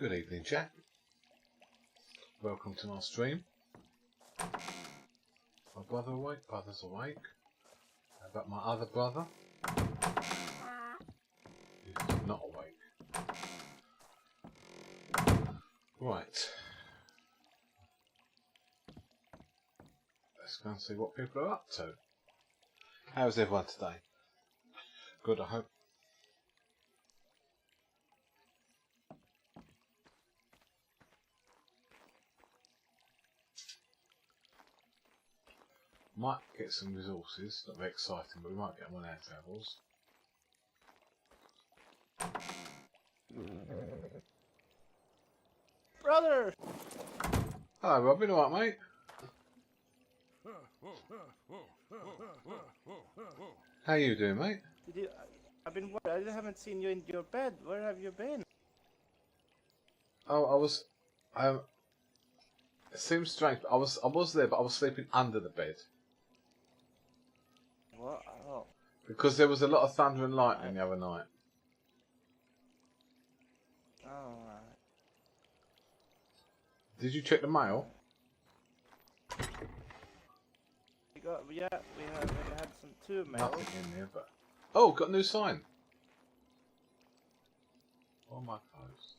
Good evening, chat. Welcome to my stream. My brother awake? Brother's awake. How about my other brother? He's not awake. Right. Let's go and see what people are up to. How's everyone today? Good, I hope. Might get some resources, not very exciting, but we might get them on our travels. Brother! Hello Robin, alright mate? How you doing mate? I've been worried. I haven't seen you in your bed. Where have you been? Oh, I was... it seems strange, but I was there, but I was sleeping under the bed. What? Oh. Because there was a lot of thunder and lightning the other night. Oh. Did you check the mail? We had some two mail. Nothing in there, but... Oh, got a new sign. What am I closed?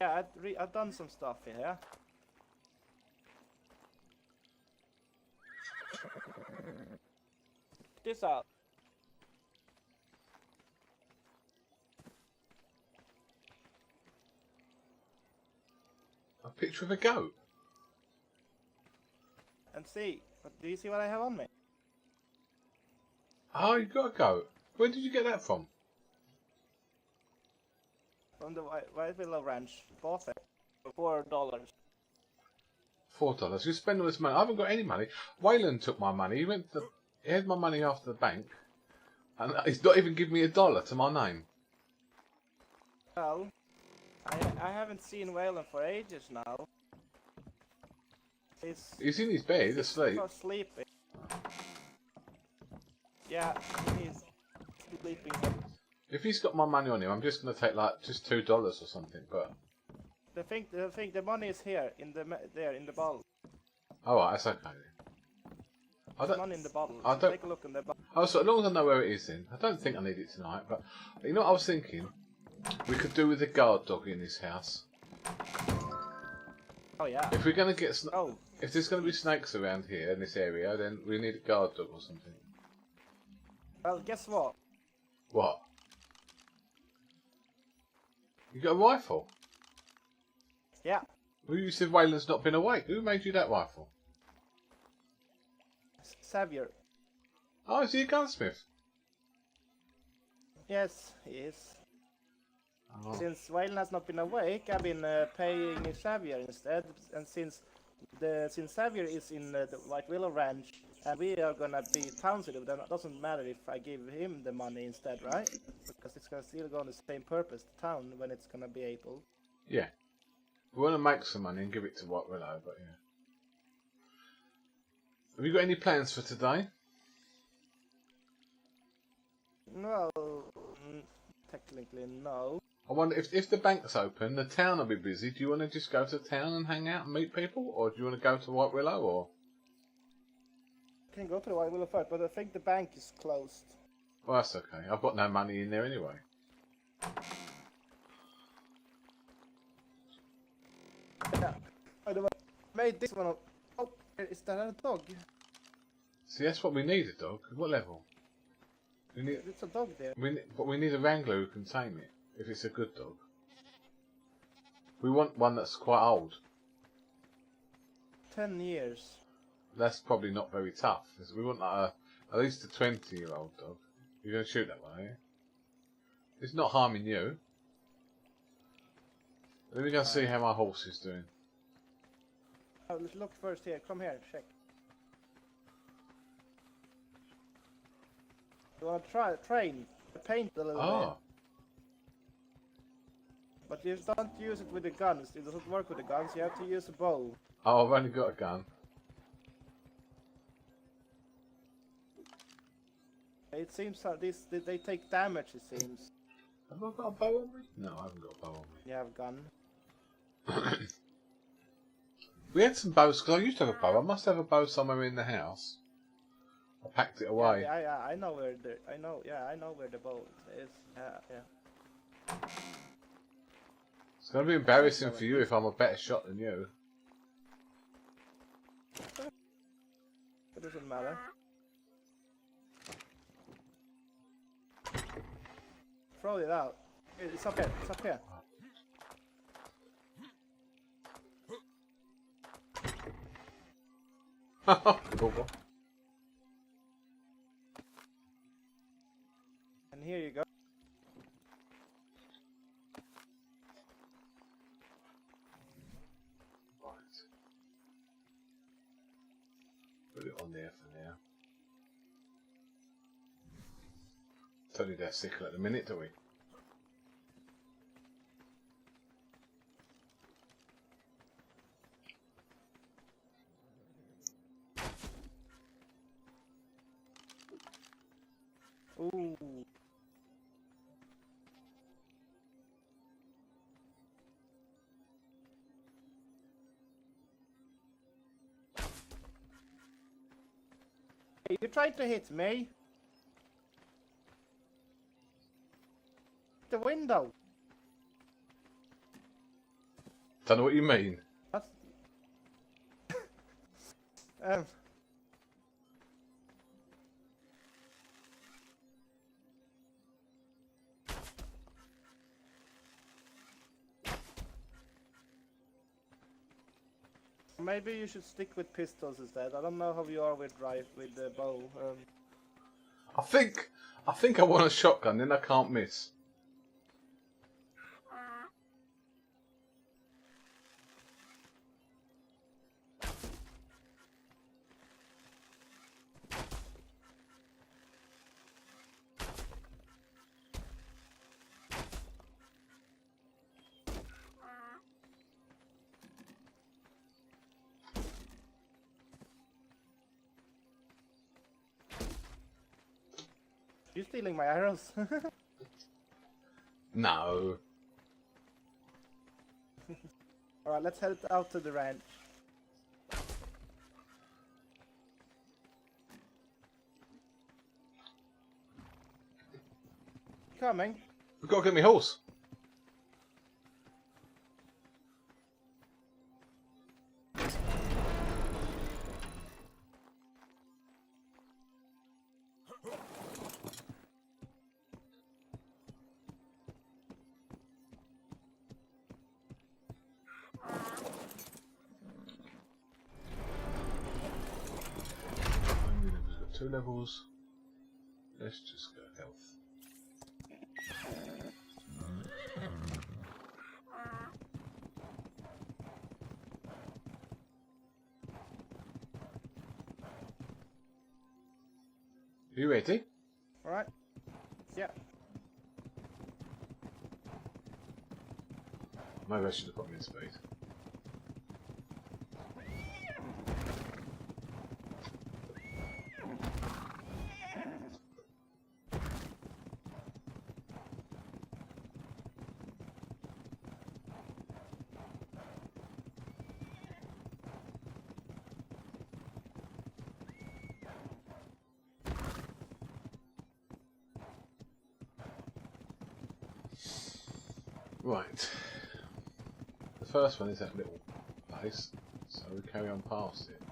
Yeah, I've done some stuff here. This out. A picture of a goat. And see. But do you see what I have on me? Oh, you got a goat. Where did you get that from? From the White Willow Ranch. Bought it for $4. $4. You spend all this money. I haven't got any money. Wayland took my money. He had my money after the bank, and he's not even given me $1 to my name. Well, I haven't seen Waylon for ages now. He's in his bed asleep. He's sleeping. Yeah, he's sleeping. If he's got my money on him, I'm just going to take like just $2 or something. But the money is here in the bottle. all right, that's okay. There's money in the bottle. Take a look in the bottle. Oh, so as long as I know where it is, then I don't think I need it tonight. But you know what I was thinking? We could do with a guard dog in this house. Oh yeah. If we're going to get if there's going to be snakes around here in this area, then we need a guard dog or something. Well, guess what? What? You got a rifle? Yeah. Well, you said Wayland's not been awake. Who made you that rifle? Xavier. Oh, is he a gunsmith? Yes, he is. Oh. Since Waylon has not been awake, I've been paying Xavier instead. And since Xavier is in the White Willow Ranch, and we are gonna be township, then it doesn't matter if I give him the money instead, right? Because it's gonna still go on the same purpose, the town, when it's gonna be able. Yeah. We want to make some money and give it to White Willow, but yeah. Have you got any plans for today? No, technically no. I wonder if the bank's open, the town will be busy. Do you want to just go to town and hang out and meet people, or do you want to go to White Willow, or? I can go to the White Willow first, but I think the bank is closed. Well, that's okay. I've got no money in there anyway. Yeah, I made this one up. Oh, is that a dog? See, that's what we need, a dog. What level? We need. It's a dog there. But we need a wrangler who can tame it, if it's a good dog. We want one that's quite old. 10 years. That's probably not very tough. We want like at least a 20-year-old dog. You're going to shoot that one, are you? It's not harming you. Let me go see how my horse is doing. Oh, let's look first here. Come here, check. You want to train? Paint a little bit. But you don't use it with the guns. It doesn't work with the guns. You have to use a bow. Oh, I've only got a gun. It seems that they take damage, it seems. Have I got a bow on me? No, I haven't got a bow on me. You have gun. We had some bows, because I used to have a bow. I must have a bow somewhere in the house. I packed it away. Yeah, I know where the I know where the bow is. Yeah. It's going to be embarrassing for you if I'm a better shot than you. It doesn't matter. Throw it out. It's up here. It's up here. And here you go. Right. Put it on there for now. Don't need that sickle at the minute, do we? Ooh. Hey, you tried to hit me. The window. Don't know what you mean. That's... Maybe you should stick with pistols instead. I don't know how you are with the bow. I think I want a shotgun, then I can't miss. You're stealing my arrows. No. Alright, let's head out to the ranch. Coming. We've got to get me horse. We've got 2 levels. Let's just go health. You ready? Alright. Yeah. Maybe I should have put me in speed. Right. The first one is that little place, so we carry on past it.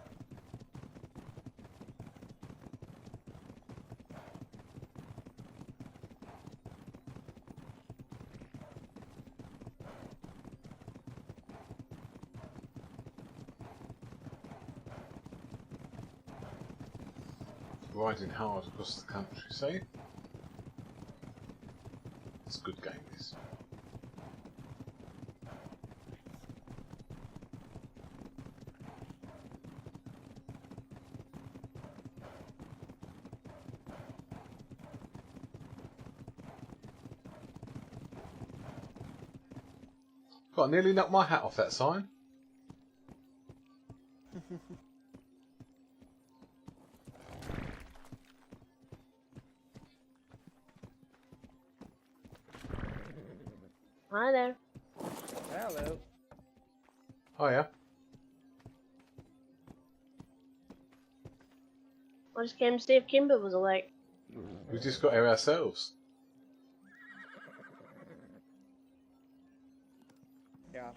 Riding hard across the country, see? It's a good game, this. God, I nearly knocked my hat off that sign. Hi there. Hello. Oh yeah. I just came to see if Kimber was awake. We just got here ourselves. Yeah.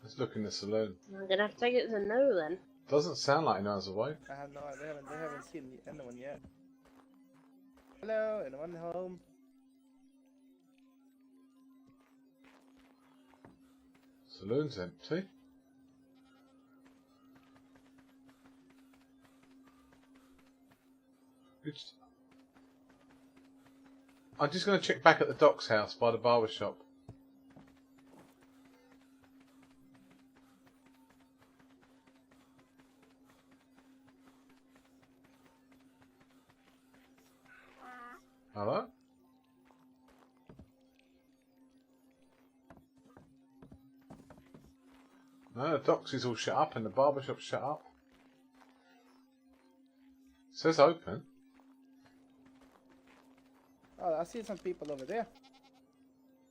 Let's look in the saloon. I'm gonna have to take it as a no then. Doesn't sound like anyone's awake. I have no idea. They haven't seen anyone yet. Hello, anyone home? Saloon's empty. I'm just going to check back at the Doc's house by the barber shop. Hello? No, the Doc's is all shut up and the barber shop's shut up. It says open. Oh, I see some people over there.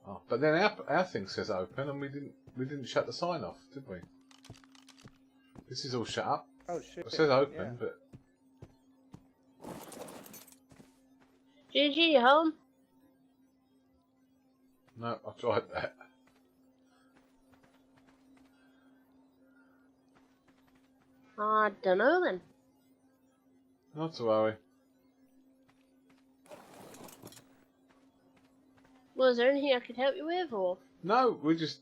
Oh, but then our thing says open and we didn't shut the sign off, did we? This is all shut up. Oh shit. It says open, Yeah. but Gigi, you home? no, I tried that. I don't know then. Not to worry. Was there anything I could help you with, or? No, we're just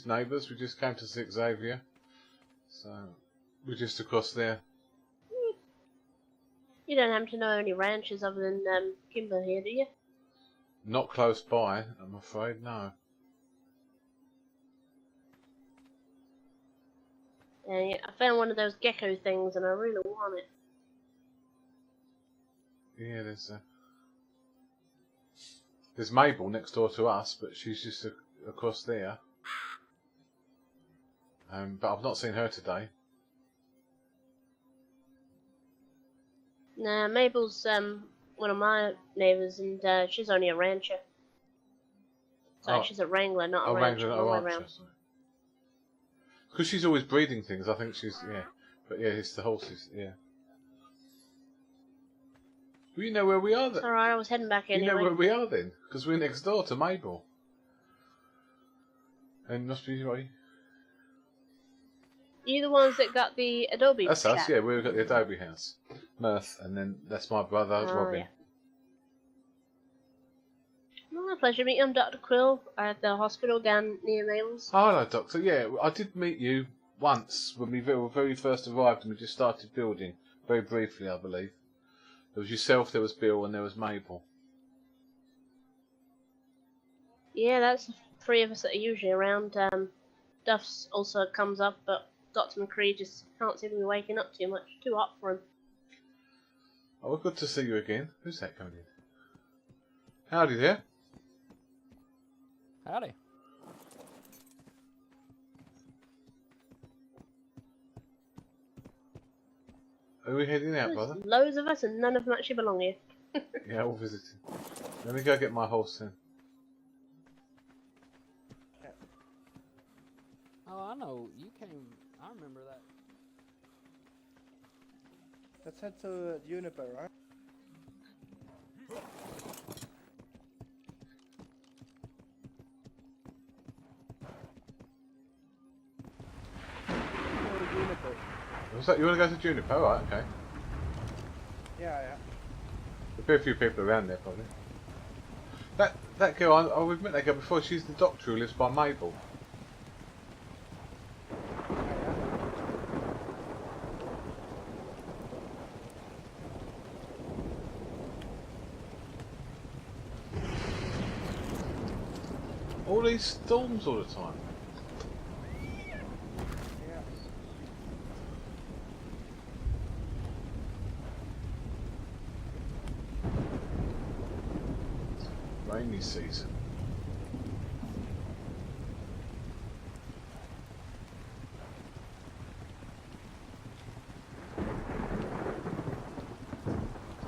neighbours. We just came to see Xavier, so we're just across there. You don't happen to know any ranches other than Kimber here, do you? Not close by, I'm afraid. No. Yeah, I found one of those gecko things and I really want it. Yeah, there's Mabel next door to us, but she's just across there. But I've not seen her today. Nah, Mabel's one of my neighbours and she's only a rancher. Sorry, Oh. she's a wrangler, not a Oh, rancher. Wrangler, All the way oh, around. because she's always breeding things. I think she's But yeah, it's the horses. Yeah. Well, you know where we are then. It's alright, I was heading back You anyway. know where we are then, because we're next door to Mabel. And must be right. You the ones that got the Adobe That's us, flat? yeah. We've got the Adobe house, Mirth, and then that's my brother Oh, Robin. yeah. Well, my pleasure meeting. I'm Dr. Quill at the hospital down near Mabel's. Oh, hello, Doctor. Yeah, I did meet you once when we very first arrived and we just started building. Very briefly, I believe. There was yourself, there was Bill, and there was Mabel. Yeah, that's the three of us that are usually around. Duff's also comes up, but Dr. McCree just can't seem to be waking up too much. Too hot for him. Oh, well, good to see you again. Who's that coming in? Howdy there. Howdy. Are we heading out, There's brother? loads of us and none of them actually belong here. Yeah, all visiting. Let me go get my horse then. Oh, I know. You came. I remember that. Let's head to Juniper, right? Go to Juniper. What's that? You want to go to Juniper? Alright, okay. Yeah. There'll be a few people around there, probably. That girl, we've met that girl before. She's the doctor who lives by Mabel. All these storms all the time. Yeah. Rainy season.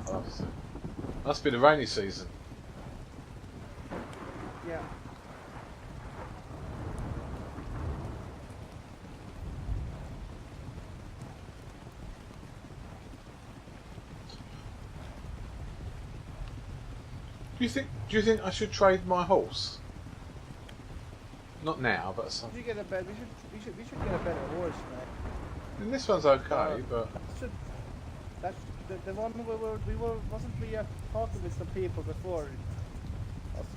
Oh, must be the rainy season. Yeah. you think I should trade my horse? Not now, but some. We should get a better. We should get a better horse, man. And this one's okay, but Should, that the one we were wasn't we talking with some people before?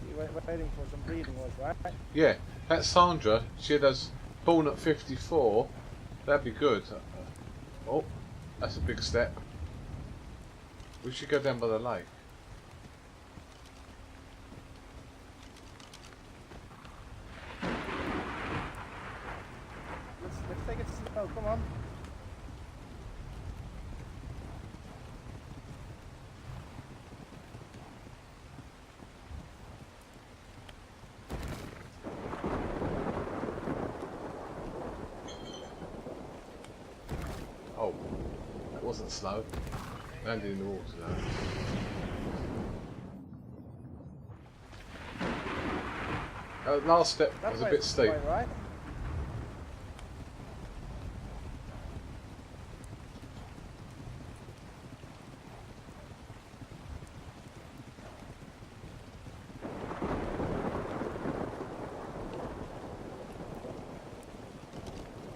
We were waiting for some breeding horse, right? yeah, that Sandra, she was born at 54. That'd be good. Oh, that's a big step. We should go down by the lake. Let's take it slow. Come on. Oh, that wasn't slow. Landed in the water though. Last step was a bit steep. Right?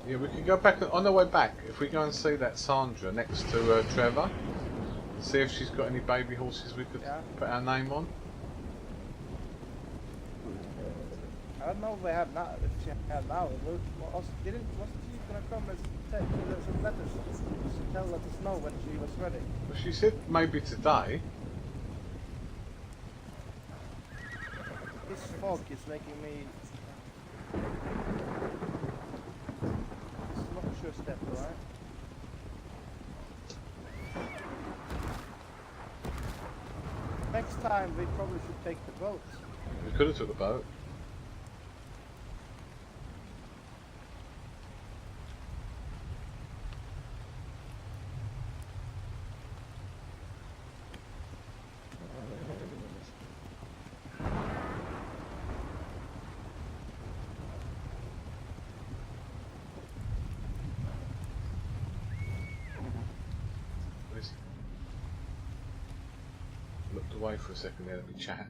Yeah, we could go back on the way back. If we go and see that Sandra next to Trevor, see if she's got any baby horses we could put our name on. I don't know if they have now. If she has now, wasn't she gonna come and take some letters to let us know when she was ready? Well, she said maybe today. This fog is making me. It's not a sure step, right? Next time we probably should take the boat. We could have took the boat. Looked away for a second there, let me chat.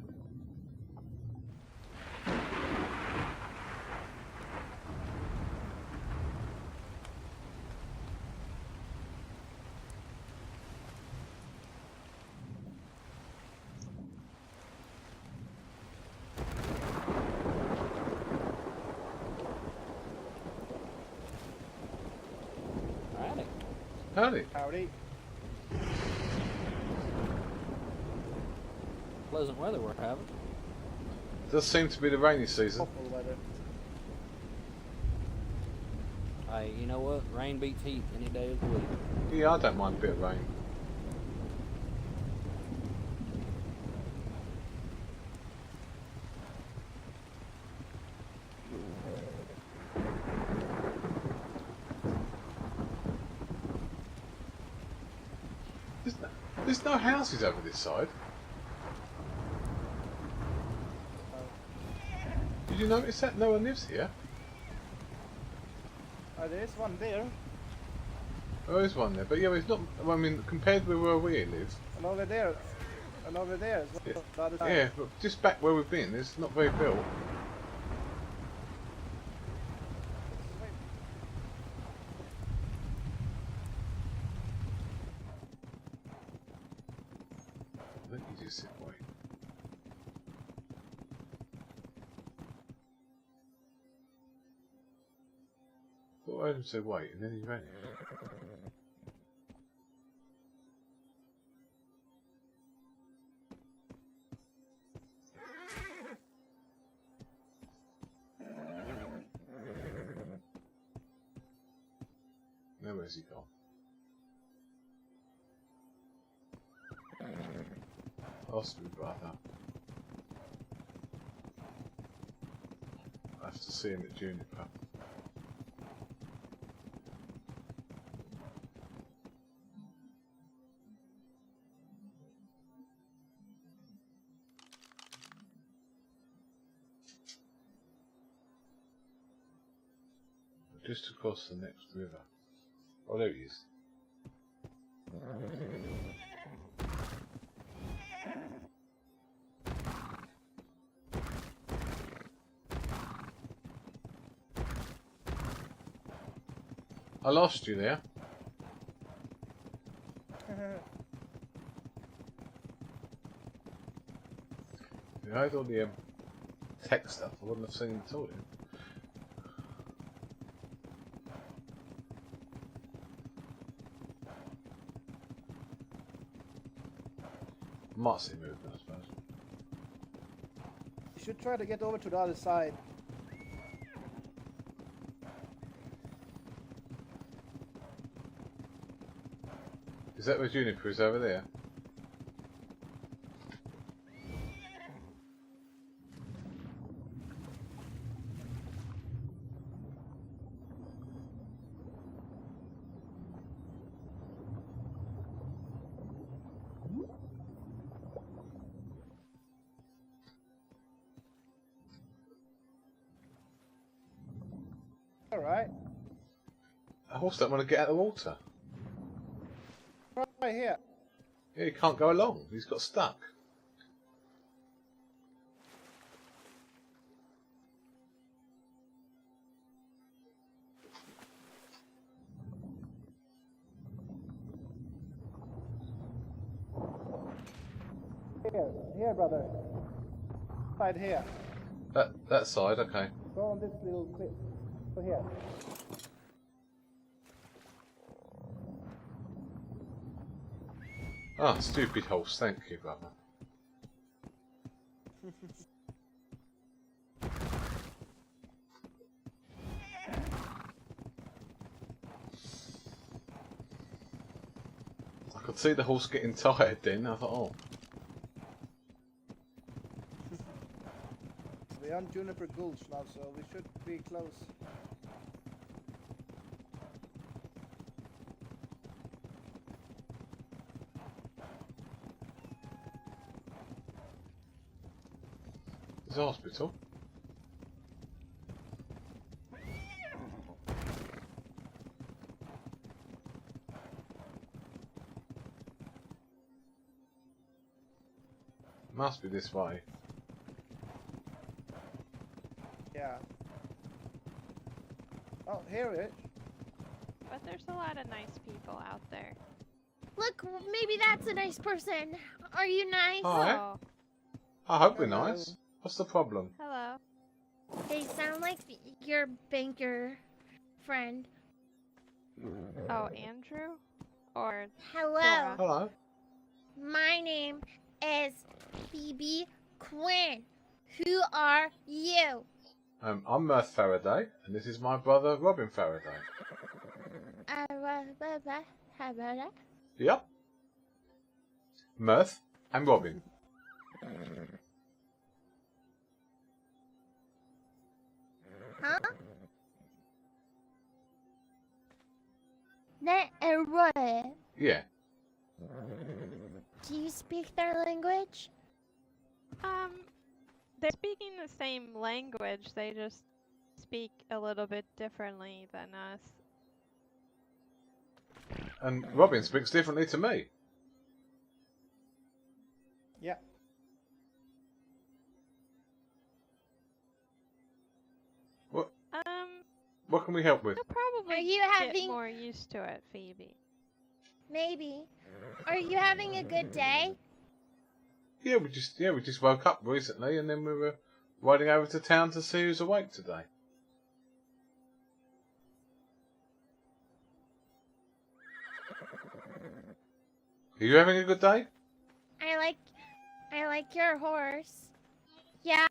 Howdy. Howdy. Howdy. Pleasant weather we're having. Does seem to be the rainy season. Awful weather. Hey, you know what? Rain beats heat any day of the week. Yeah, I don't mind a bit of rain. There's no houses over this side. Did you notice that? No one lives here. There is one there. There is one there, but yeah, it's not. I mean, compared with where we live. And over there. And over there as well. Yeah. The other side. Yeah, but just back where we've been, it's not very built. Let me just sit wait. Thought I heard him say wait, and then he ran. Now where's he gone? Ask me, brother. I have to see him at Juniper. Just across the next river. Oh, there he is. I lost you there. If you had all the tech stuff, I wouldn't have seen it all. Might see movement, I suppose. You should try to get over to the other side. Is that where Juniper is over there? Alright. The horse don't want to get out of the water. Right here. Yeah, he can't go along. He's got stuck. Here, brother. Right here. That side, okay. Go on this little cliff. Go here. Ah, stupid horse. Thank you, brother. I could see the horse getting tired then. I thought, oh. We're on Juniper Gulch now, so we should be close. There's a hospital. Must be this way. Yeah. Oh, here it is. But there's a lot of nice people out there. Look, maybe that's a nice person. Are you nice? Hi. Oh, I hope we're Hello. nice. What's the problem? hello. They sound like your banker friend. Oh, Andrew? Or Hello, Cora. Hello. my name is Phoebe Quinn. Who are you? I'm Mirth Faraday, and this is my brother Robin Faraday. Yep. Mirth and Robin. Huh? That is right. Yeah. Do you speak their language? They're speaking the same language, they just speak a little bit differently than us. And Robin speaks differently to me. Yeah. What can we help with? You'll probably Are you get having- more used to it, Phoebe. Maybe. Are you having a good day? Yeah, we just woke up recently, and then we were riding over to town to see who's awake today. Are you having a good day? I like your horse. Yeah.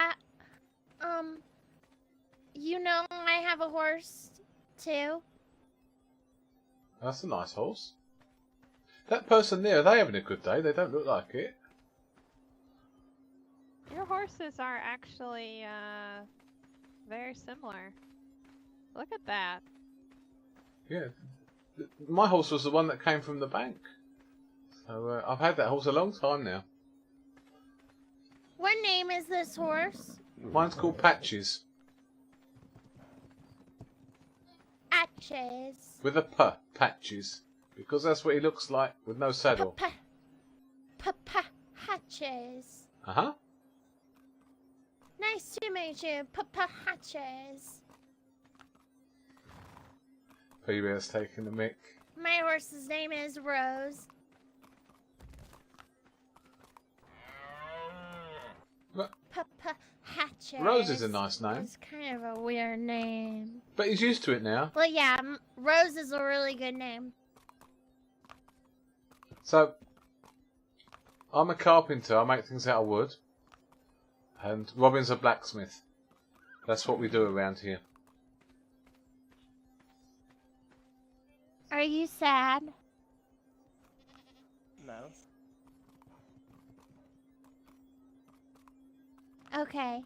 You know I have a horse too. That's a nice horse. That person there, are they having a good day? They don't look like it. Your horses are actually, very similar. Look at that. Yeah. My horse was the one that came from the bank. So I've had that horse a long time now. What name is this horse? Mine's called Patches, Atches. with a P, Patches. Because that's what he looks like with no saddle. Hatches. Uh-huh. Nice to meet you, Hatches. P-Bear's taking the mick. My horse's name is Rose. But Hatchet. Rose is a nice name. It's kind of a weird name. But he's used to it now. But yeah, Rose is a really good name. So, I'm a carpenter. I make things out of wood. And Robin's a blacksmith. That's what we do around here. Are you sad? No. Okay.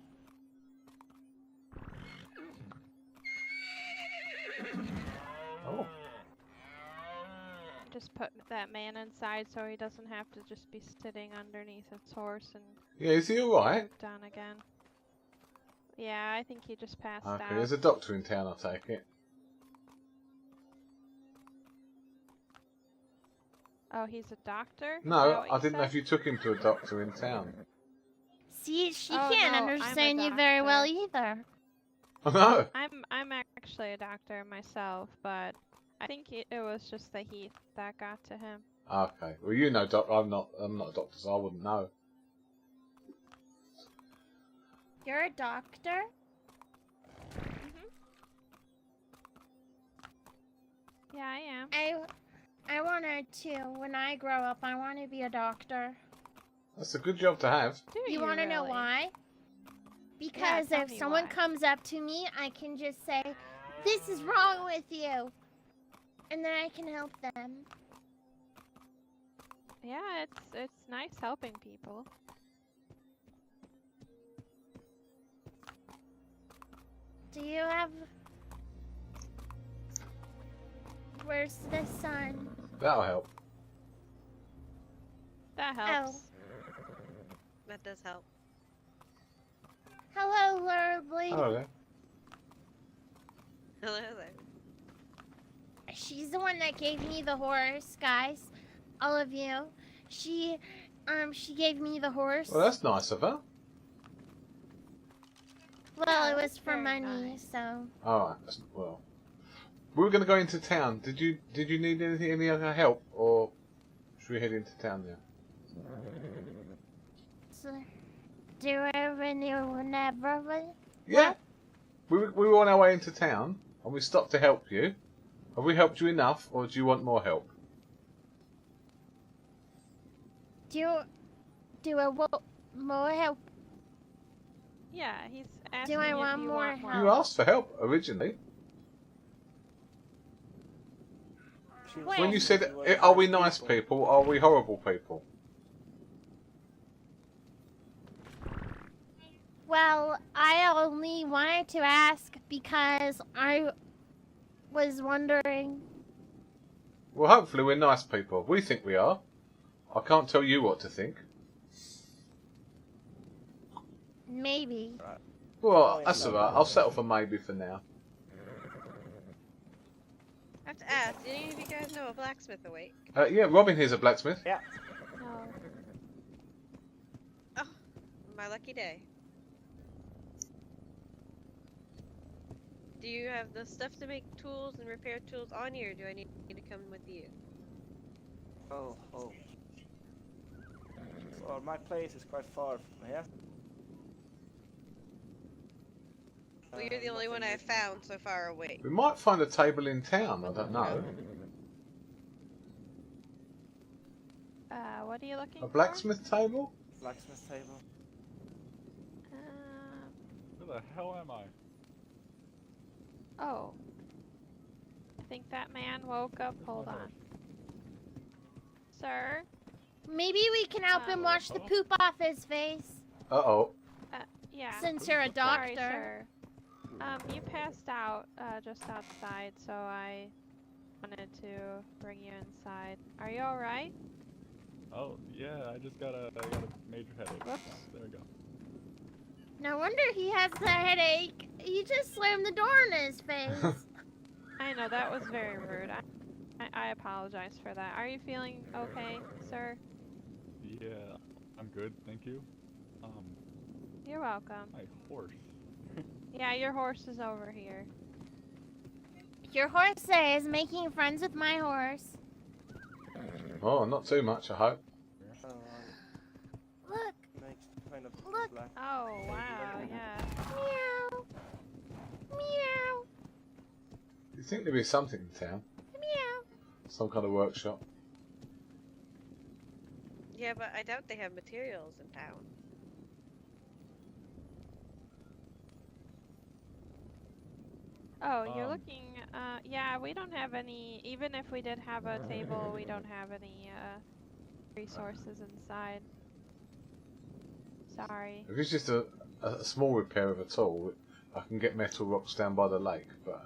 Oh. Just put that man inside so he doesn't have to just be sitting underneath his horse and Yeah, is he alright? moved on again. Yeah, I think he just passed Okay, out. there's a doctor in town, I'll take it. Oh, he's a doctor? Is that No, what I didn't know said? if you took him to a doctor in town. See, she Oh, can't no, I'm a understand you very well doctor. either. Oh no! I'm actually a doctor myself, but I think it was just the heat that got to him. Okay, well you know, doc. I'm not a doctor, so I wouldn't know. You're a doctor? Yeah, I am. I wanted to. When I grow up, I want to be a doctor. That's a good job to have. Do You want to know really? why? Because tell if me someone why. comes up to me, I can just say, "This is wrong with you," and then I can help them. Yeah, it's nice helping people. Do you have? Where's the sun? That'll help. That helps. That does help. Hello, lovely. Hello there. Hello there. She's the one that gave me the horse, guys. All of you. She gave me the horse. Well, that's nice of her. Well, Yeah, it was that's for very money, nice. so. Alright, well. We were going to go into town. Did you need any other help, or should we head into town now? So do it whenever. Yeah. We were on our way into town, and we stopped to help you. Have we helped you enough, or do you want more help? Do I want more help? Yeah, he's asking I if want you more want help? You asked for help originally. She was When When you asking said, if we were "Are we nice people? Are we horrible people?" Well, I only wanted to ask because I was wondering. Well, hopefully we're nice people. We think we are. I can't tell you what to think. Maybe. Well, that's alright. I'll settle for maybe for now. I have to ask, do any of you guys know a blacksmith awake? Yeah, Robin here's a blacksmith. Yeah. No. Oh, my lucky day. Do you have the stuff to make tools and repair tools on you, or do I need to come with you? Oh. Well, my place is quite far from here. Well, you're the only one I've found so far awake. We might find a table in town. I don't know. What are you looking A for? blacksmith table? Blacksmith table. Who the hell am I? Oh. I think that man woke up. Hold on. Sir? Maybe we can help him wash the poop off his face. Uh-oh. Yeah. Since you're a Sorry, doctor. sir. You passed out just outside, so I wanted to bring you inside. Are you alright? Oh, yeah, I got a major headache. Whoops. There we go. No wonder he has the headache. You just slammed the door in his face. I know, that was very rude. I apologize for that. Are you feeling okay, sir? Yeah, I'm good, thank you. You're welcome. My horse. Yeah, your horse is over here. your horse is making friends with my horse. Oh, not too much, I hope. Look, Makes kind of Look. black. Oh, wow, yeah. meow, meow, You think there'd be something in town? meow. Some kind of workshop? Yeah, but I doubt they have materials in town. Oh, you're Um, looking, yeah, we don't have any, even if we did have a table, we don't have any, resources inside. Sorry. If it's just a small repair of a tool, I can get metal rocks down by the lake, but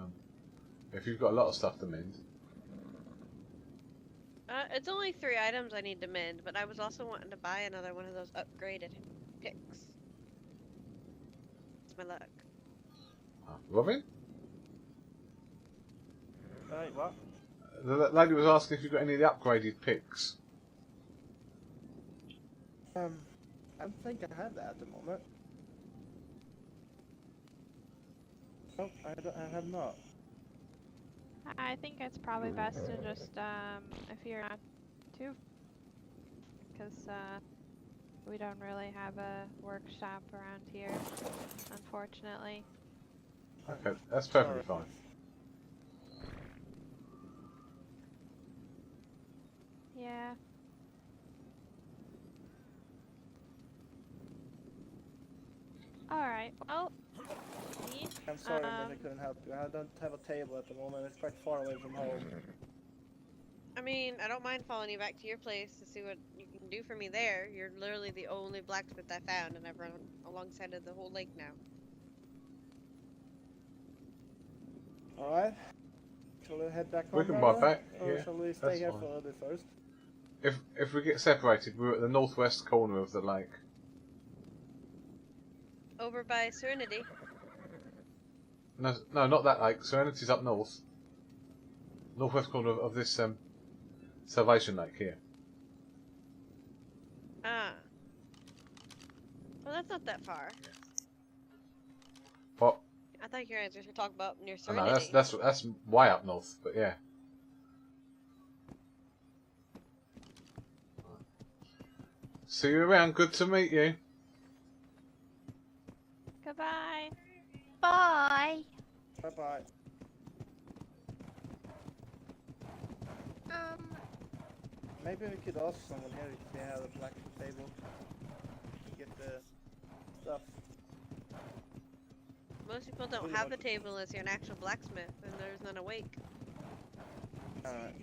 if you've got a lot of stuff to mend... It's only 3 items I need to mend, but I was also wanting to buy another one of those upgraded picks. It's my luck. Robin? Right, what? The lady was asking if you've got any of the upgraded picks. I don't think I have that at the moment. Nope, I have not. I think it's probably best to just, if you're not too, because, we don't really have a workshop around here, unfortunately. Okay, that's perfectly fine. Yeah. Alright, well, see? I'm sorry that I couldn't help you. I don't have a table at the moment. It's quite far away from home. I mean, I don't mind following you back to your place to see what you can do for me there. You're literally the only blacksmith I found, and I've run alongside of the whole lake now. Alright. Shall we head back We home can now buy then? back, Or yeah, shall we stay that's here fine. for a little bit first? If we get separated, we're at the northwest corner of the lake. Over by Serenity. No, not that lake. Serenity's up north. Northwest corner of this Salvation Lake here. Ah. Well, that's not that far. What? I thought you guys were talking about near Oh, no, Serenity. that's way up north. But yeah. See you around. Good to meet you. Goodbye. Bye. Bye bye. Maybe we could ask someone here if they have a black table. Get the stuff. Most people don't have the table unless you're an actual blacksmith, and there's none awake. Alright.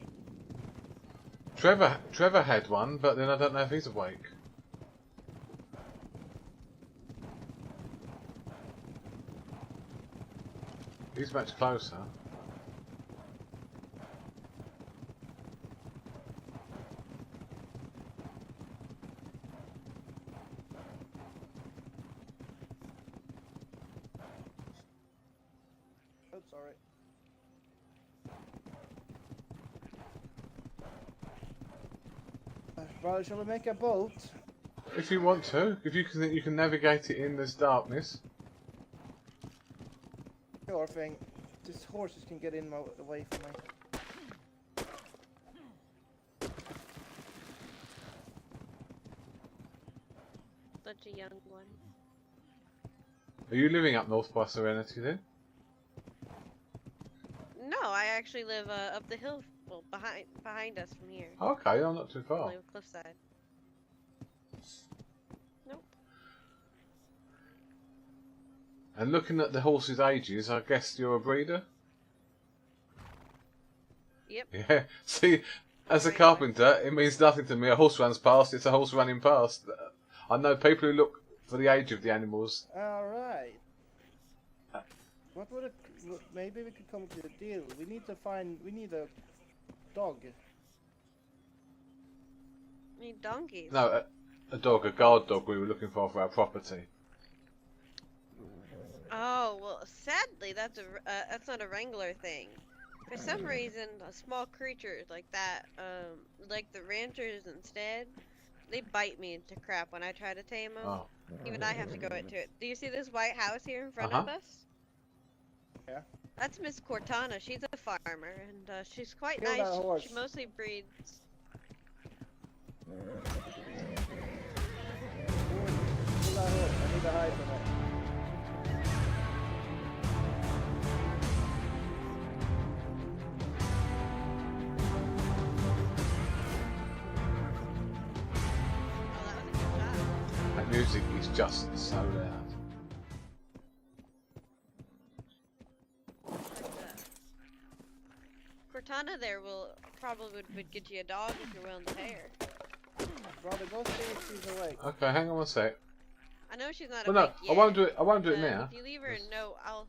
Trevor had one, but then I don't know if he's awake. He's much closer. Oh, sorry. Well, shall we make a boat? If you want to, if you can think you can navigate it in this darkness. Sure thing. These horses can get in away from me. Such a young one. Are you living up north by Serenity then? No, I actually live up the hill, well, behind us from here. Okay, I'm not too I far. live cliffside. Nope. And looking at the horses' ages, I guess you're a breeder? Yep. Yeah. See, as a carpenter, it means nothing to me. A horse runs past, it's a horse running past. I know people who look for the age of the animals. Alright. What would it... Maybe we could come up with a deal. We need a dog. I mean, donkeys. No, a dog, a guard dog we were looking for our property. Oh, well, sadly, that's not a Wrangler thing. For some reason, small creatures like that, like the ranchers instead, they bite me into crap when I try to tame them. Oh. Even I have to go into it. Do you see this white house here in front of us? Yeah. That's Miss Cortana. She's a farmer, and she's quite Kill nice. that horse. She mostly breeds. Kill that horse. I need to hide from it. Oh, that was a good shot. That music is just so loud. Cortana there will probably would get you a dog if you're willing to pay her. Brother, go see if she's awake. Okay, hang on one sec. I know she's not Well, no, awake yet. I won't do it. I won't do it now. If you leave her a note, I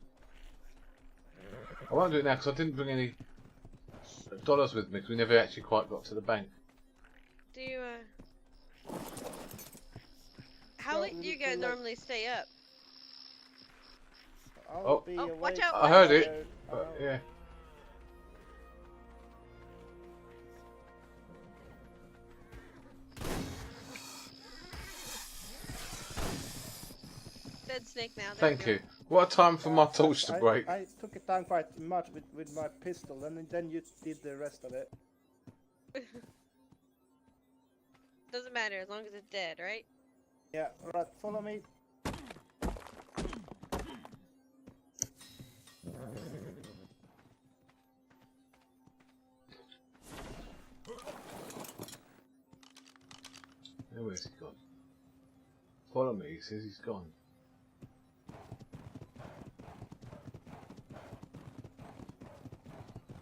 won't do it now because I didn't bring any dollars with me because we never actually quite got to the bank. do you, how late do you guys normally stay up? I'll Oh. be Oh, awake. watch out, I heard watch it, but yeah. Dead snake now. There Thank we you. What a time for my torch to break. I took it down quite much with my pistol, and then you did the rest of it. Doesn't matter as long as it's dead, right? Yeah, right, follow me. Where's he gone? Follow me, he says he's gone.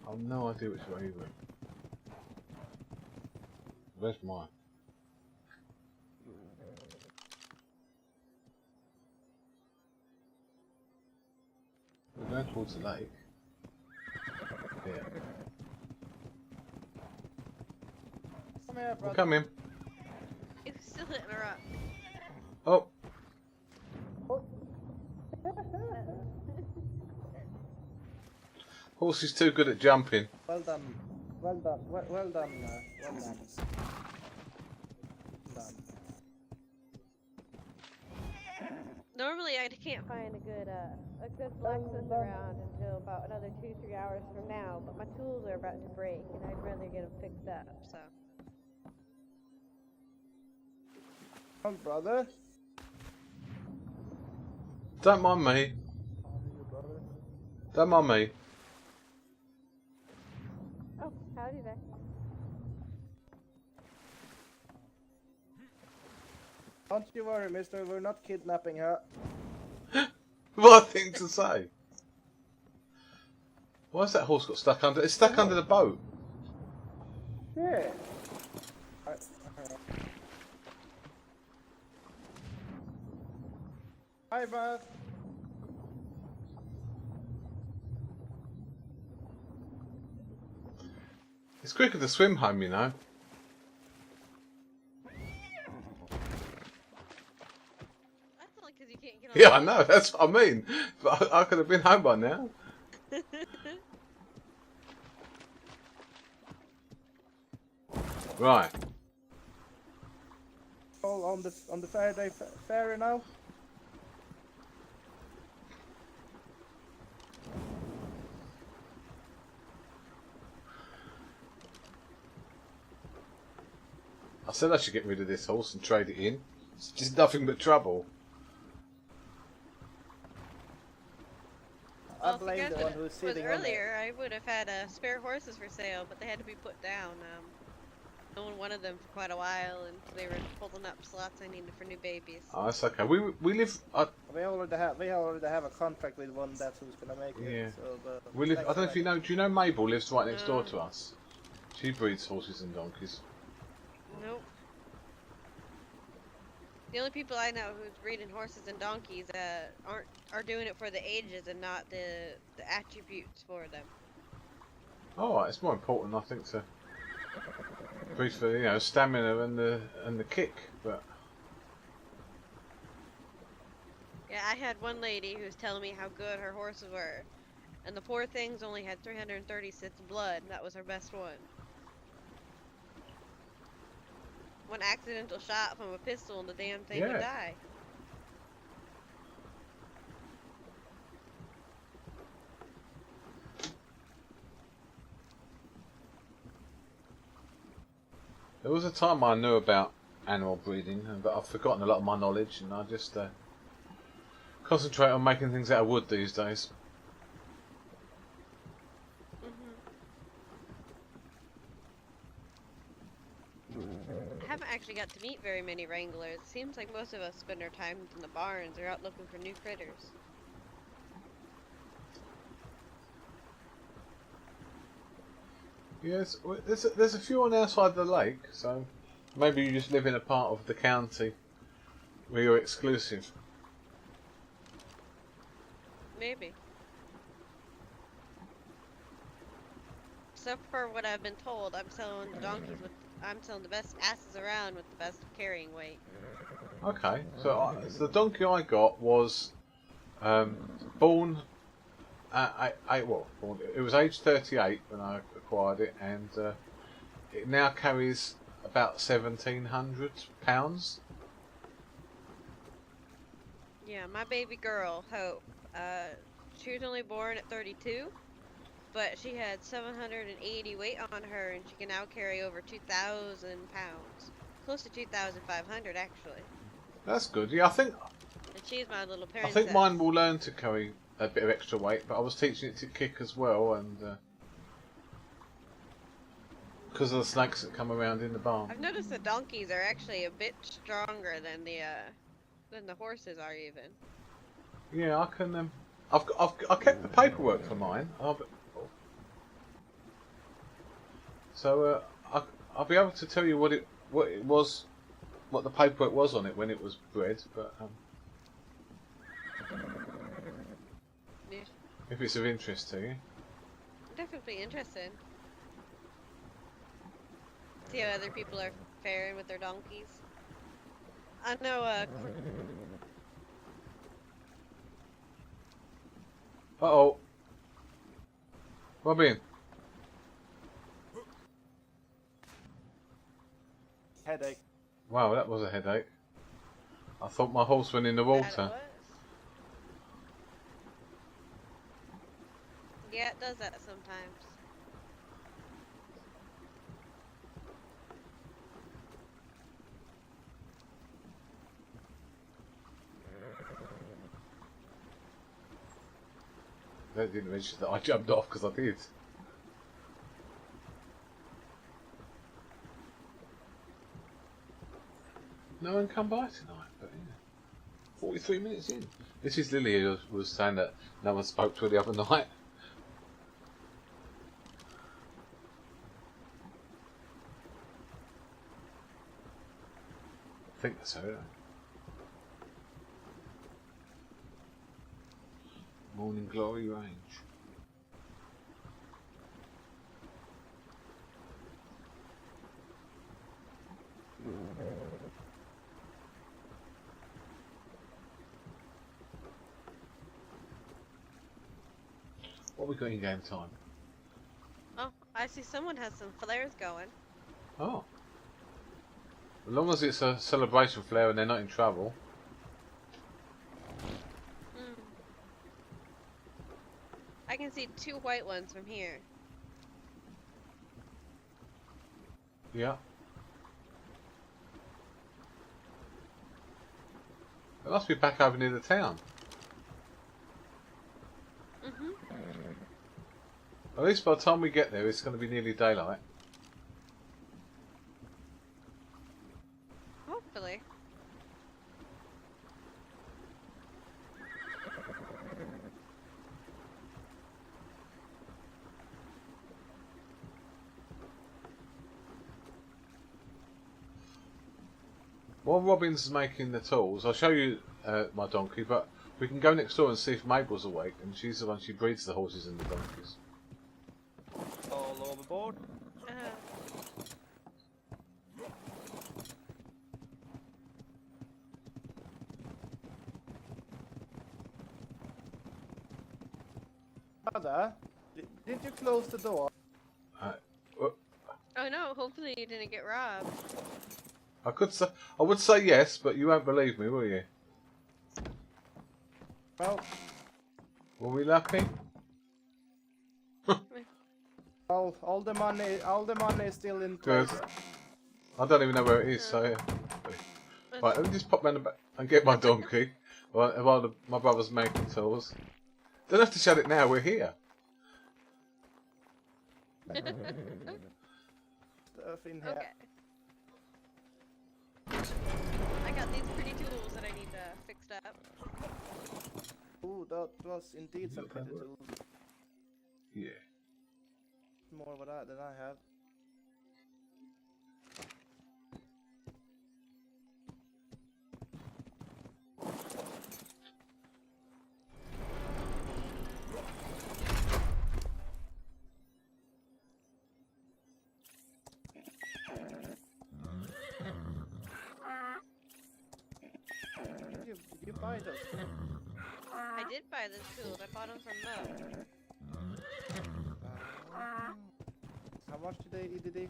I've no idea which way he went. Where's mine? We're going towards the lake. Yeah. Come here, We're brother. coming. It's still hitting her up. Oh. Horse is too good at jumping. Well done. Well done. Well done. Well done. Normally I can't find a good blacksmith around until about another 2-3 hours from now, but my tools are about to break and I'd rather get them fixed up, so. Come on, brother. Don't mind me. Don't mind me. Oh, howdy there. Don't you worry, mister. We're not kidnapping her. What a thing to say. Why's that horse got stuck under? It's stuck under the boat. Yeah. Hi, bud. It's quicker to swim home, you know. That's only because you can't get on Yeah, the I know. That's what I mean. But I could have been home by now. boat. Right. All on the Faraday ferry now. I said I should get rid of this horse and trade it in. It's just nothing but trouble. I Well, if you blame guys the one who's was sitting on there. earlier, I would have had spare horses for sale, but they had to be put down. No one wanted them for quite a while, and they were pulling up slots I needed for new babies. Oh, that's okay. We live. We already have a contract with one that's who's gonna make it. Yeah. So, but We live. I thanks don't know for if you know. Do you know Mabel lives right next door No. to us? She breeds horses and donkeys. Nope. The only people I know who's breeding horses and donkeys are doing it for the ages and not the attributes for them. Oh, it's more important, I think, to breed for stamina and the kick. But Yeah, I had one lady who was telling me how good her horses were, and the poor things only had 336 blood, and that was her best one. One accidental shot from a pistol and the damn thing would Yeah. die. There was a time I knew about animal breeding, but I've forgotten a lot of my knowledge, and I just concentrate on making things out of wood these days. I haven't actually got to meet very many wranglers. It seems like most of us spend our time in the barns or out looking for new critters. Yes, well, there's a few on our side of the lake, so maybe you just live in a part of the county where you're exclusive. Maybe. So for what I've been told, I'm selling the best asses around with the best carrying weight. Okay, so the donkey I got was born at it was age 38 when I acquired it, and it now carries about 1,700 pounds. Yeah, my baby girl, Hope, she was only born at 32, but she had 780 weight on her, and she can now carry over 2,000 pounds. Close to 2,500, actually. That's good. Yeah, And she's my little I princess. think mine will learn to carry a bit of extra weight, but I was teaching it to kick as well, and because of the snakes that come around in the barn. I've noticed the donkeys are actually a bit stronger than the horses are even. Yeah, I can. I kept the paperwork for mine. So I'll be able to tell you what the paperwork was on it when it was bred, but Yeah. if it's of interest to you. Definitely interested. See how other people are faring with their donkeys. I know, Uh-oh. Robin. Headache. Wow, that was a headache. I thought my horse went in the water. Yeah, it does that sometimes. That didn't mention that I jumped off because I did. No one come by tonight, but yeah. 43 minutes in. This is Lily who was saying that no one spoke to her the other night. I think that's her. Morning Glory Range. What we got in game time? Oh, I see someone has some flares going. Oh. As long as it's a celebration flare and they're not in trouble. I can see 2 white ones from here. Yeah. They must be back over near the town. At least by the time we get there, it's going to be nearly daylight. Hopefully. While Robin's making the tools, I'll show you my donkey, but we can go next door and see if Mabel's awake, and she's the one, she breeds the horses and the donkeys. All overboard. Mother, didn't you close the door? Oh no, hopefully you didn't get robbed. I would say yes, but you won't believe me, will you? Well, Were we lucky? all the money is still in Good. place. I don't even know where it is, so yeah. Right, let me just pop round the back and get my donkey while my brother's making tools. Don't have to shut it now, we're here. Stuff in here. Okay. I got these pretty tools that I need fixed up. Ooh, that was indeed some pretty tools. Yeah. More of that than I have. Did you buy those? I did buy those tools. I bought them from Mo. How much did they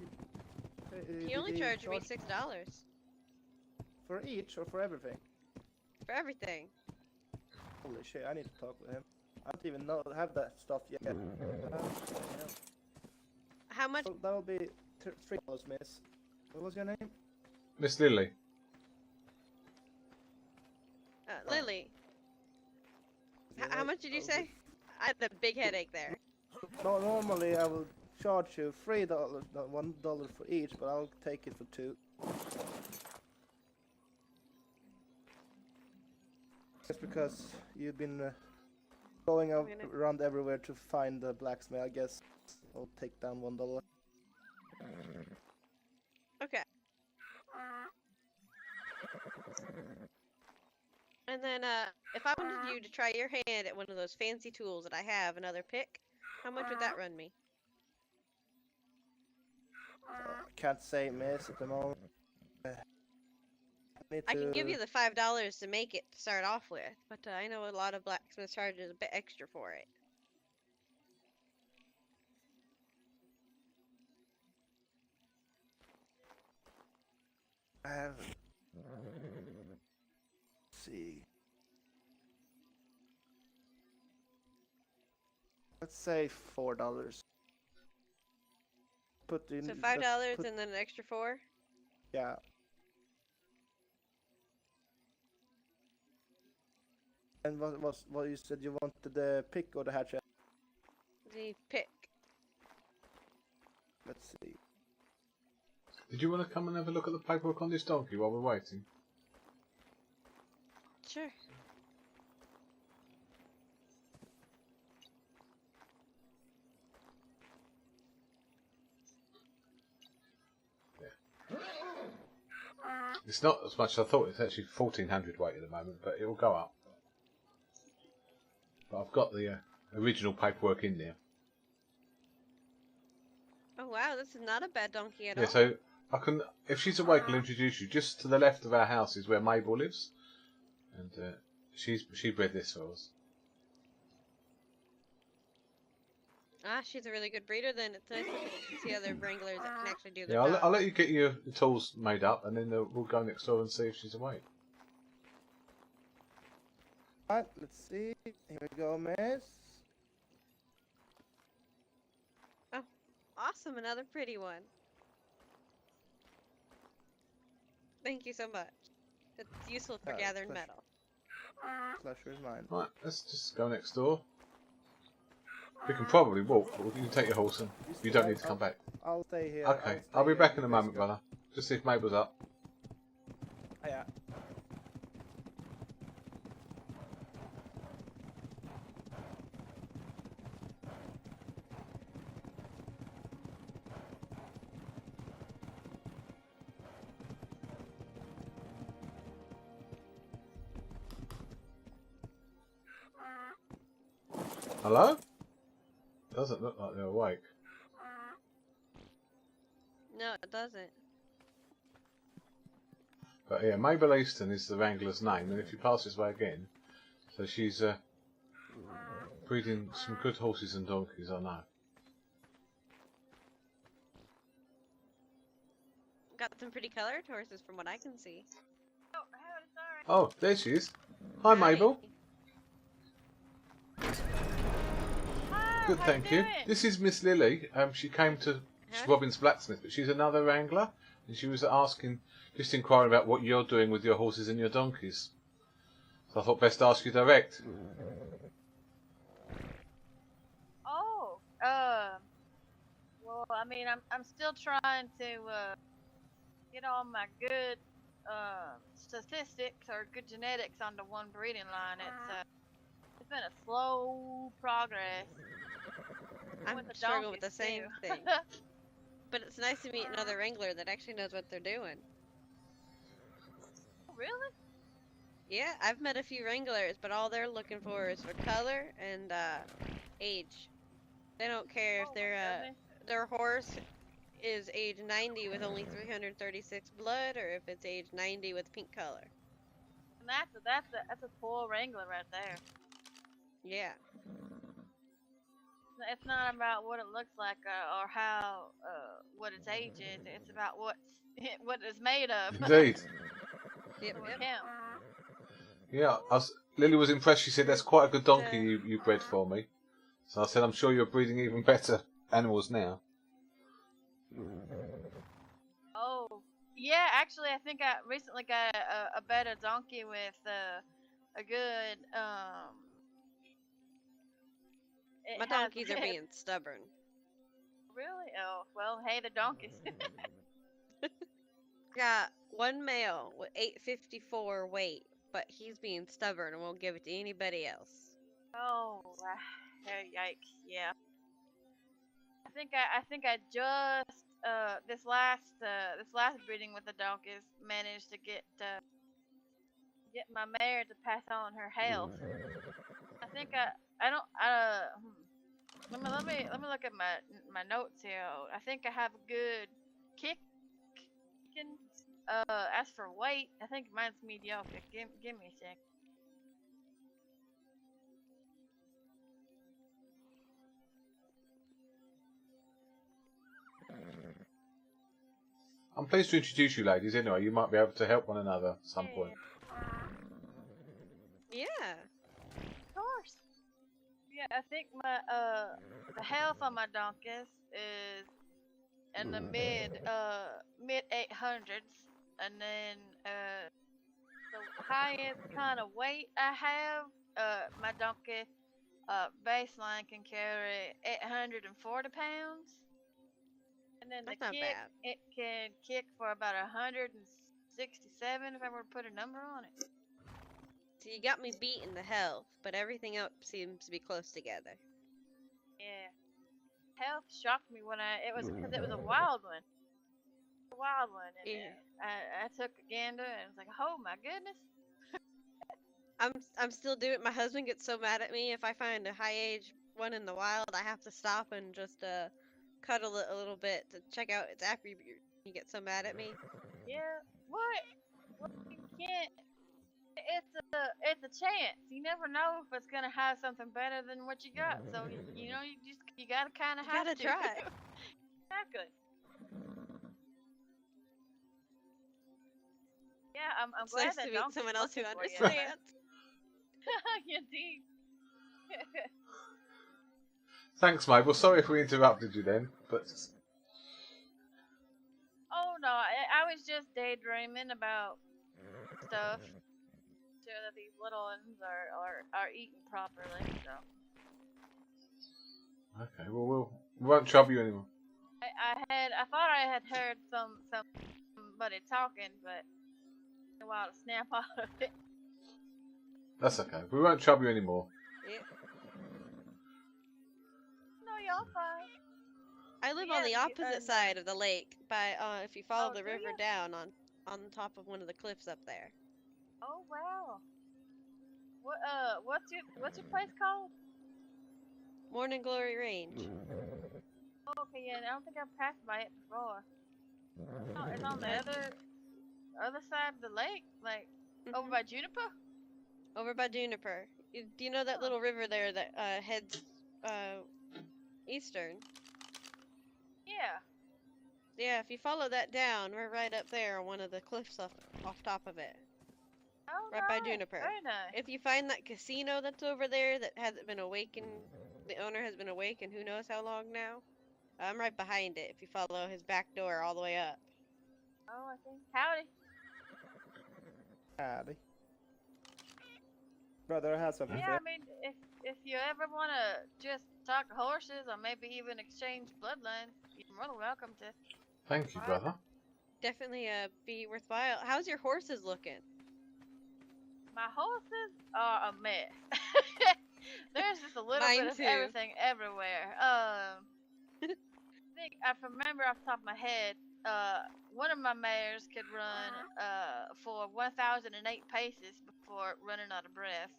He only charged me $6 for each or for everything? for everything. Holy shit! I need to talk with him. I don't even have that stuff yet. How much? So that'll be $3, miss. What was your name? Miss Lily. Lily. How much did you say? I had a big headache there. No, normally I will charge you $3, not $1 for each, but I'll take it for 2. Just because you've been going around everywhere to find the blacksmith, I guess I'll take down $1. Okay. And then, if I wanted you to try your hand at one of those fancy tools that I have, another pick, how much would that run me? Can't say, miss, at the moment. I can give you the $5 to make it to start off with, but I know a lot of blacksmiths charge a bit extra for it. I have. See. Let's say $4. Put in. So $5 and then an extra $4? Yeah. And what you said you wanted the pick or the hatchet? The pick. Let's see. Did you want to come and have a look at the paperwork on this donkey while we're waiting? Sure. It's not as much as I thought. It's actually 1,400 weight at the moment, but it will go up. But I've got the original paperwork in there. Oh wow, this is not a bad donkey at all. Yeah, so I can, if she's awake, I'll introduce you. Just to the left of our house is where Mabel lives, and she bred this for us. Ah, she's a really good breeder then. It's nice to see other wranglers that can actually do their Yeah, job. I'll let you get your tools made up, and then we'll go next door and see if she's awake. Alright, let's see. Here we go, miss. Oh, awesome, another pretty one. Thank you so much. It's useful for gathering metal. Pleasure is mine. Right, let's just go next door. We can probably walk, but you can take your horse and you don't need to come back. I'll stay here. Okay, I'll be back in a moment, brother. Just see if Mabel's up. Oh, yeah. Hello? Doesn't look like they're awake. No, it doesn't. But yeah, Mabel Easton is the wrangler's name, and if you pass this way again, so she's breeding some good horses and donkeys, I know. Got some pretty colored horses from what I can see. Oh, there she is. Hi, Mabel. Good, thank you. This is Miss Lily. She came to Robin's blacksmith, but she's another wrangler. and she was asking, just inquiring about what you're doing with your horses and your donkeys. So I thought best ask you direct. Oh, well, I mean, I'm still trying to get all my good statistics or good genetics onto one breeding line. It's been a slow progress. I'm with the struggling with the donkeys, same too. thing. But it's nice to meet another wrangler that actually knows what they're doing. Really? Yeah, I've met a few wranglers, but all they're looking for is for color and age. They don't care if Oh, my goodness. their horse is age 90 with only 336 blood, or if it's age 90 with pink color. And that's a poor wrangler right there. Yeah. It's not about what it looks like or how what its age is. It's about what it's made of. Indeed. Yep, So it yep. counts. Yeah, Lily was impressed. She said, that's quite a good donkey you bred for me. So I said, I'm sure you're breeding even better animals now. Oh, yeah. Actually, I think I recently got a better donkey with a good it My has- donkeys are being stubborn. Really? Oh, well, hey, the donkeys. Got one male with 854 weight, but he's being stubborn and won't give it to anybody else. Oh, yikes! Yeah. I think I just this last breeding with the donkeys managed to get my mare to pass on her health. I think I don't let me look at my notes here. I think I have a good kicking. As for weight, I think mine's mediocre. Give me a sec. I'm pleased to introduce you ladies anyway. You might be able to help one another at some point. Yeah. Of course. Yeah, I think my the health on my donkeys is in the mid 800s, and then the highest kind of weight I have, my donkey baseline can carry 840 pounds, and then That's the not kick bad. it can kick for about 167 if I were to put a number on it. So you got me beat in the health, but everything else seems to be close together. Yeah. Health shocked me when it was because it was a wild one. A wild one. And Yeah. I took a gander and was like, oh my goodness. I'm still doing. My husband gets so mad at me if I find a high age one in the wild. I have to stop and just cuddle it a little bit to check out its attributes. You get so mad at me. Yeah. What? Well, you can't. It's a chance. You never know if it's gonna have something better than what you got. So you know you gotta kind of have Gotta to. try. Exactly. Yeah, I'm It's glad nice that to meet donkey's someone else who looking for you. understands. Indeed. Thanks, mate. Well, sorry if we interrupted you then, but Oh no, I was just daydreaming about stuff. Sure that these little ones are eaten properly. So okay. Well, we won't trouble you anymore. I thought I had heard somebody talking, but it took a while to snap out of it. That's okay. We won't trouble you anymore. Yeah. No, y'all fine. I live Yeah, on the you- opposite side of the lake. By if you follow Oh, the do river ya? down on top of one of the cliffs up there. Oh wow. What's your place called? Morning Glory Range. Oh, okay, yeah, I don't think I've passed by it before. Oh, it's on the other side of the lake, like over Mhm. by Juniper. Over by Juniper. Do you know that little river there that heads eastern? Yeah. Yeah, if you follow that down, we're right up there on one of the cliffs off top of it. Oh, Right by nice. Juniper. Very nice. If you find that casino that's over there that hasn't been awakened, the owner has been awake in who knows how long now. I'm right behind it if you follow his back door all the way up. Oh, I think. Howdy. Howdy. Brother has something Yeah, for I mean, if you ever wanna just talk horses or maybe even exchange bloodlines, you're more than welcome to. Thank you, brother. Definitely be worthwhile. How's your horses looking? My horses are a mess. There's just a little Mine bit of too. everything everywhere. I think I remember off the top of my head. One of my mares could run for 1,008 paces before running out of breath.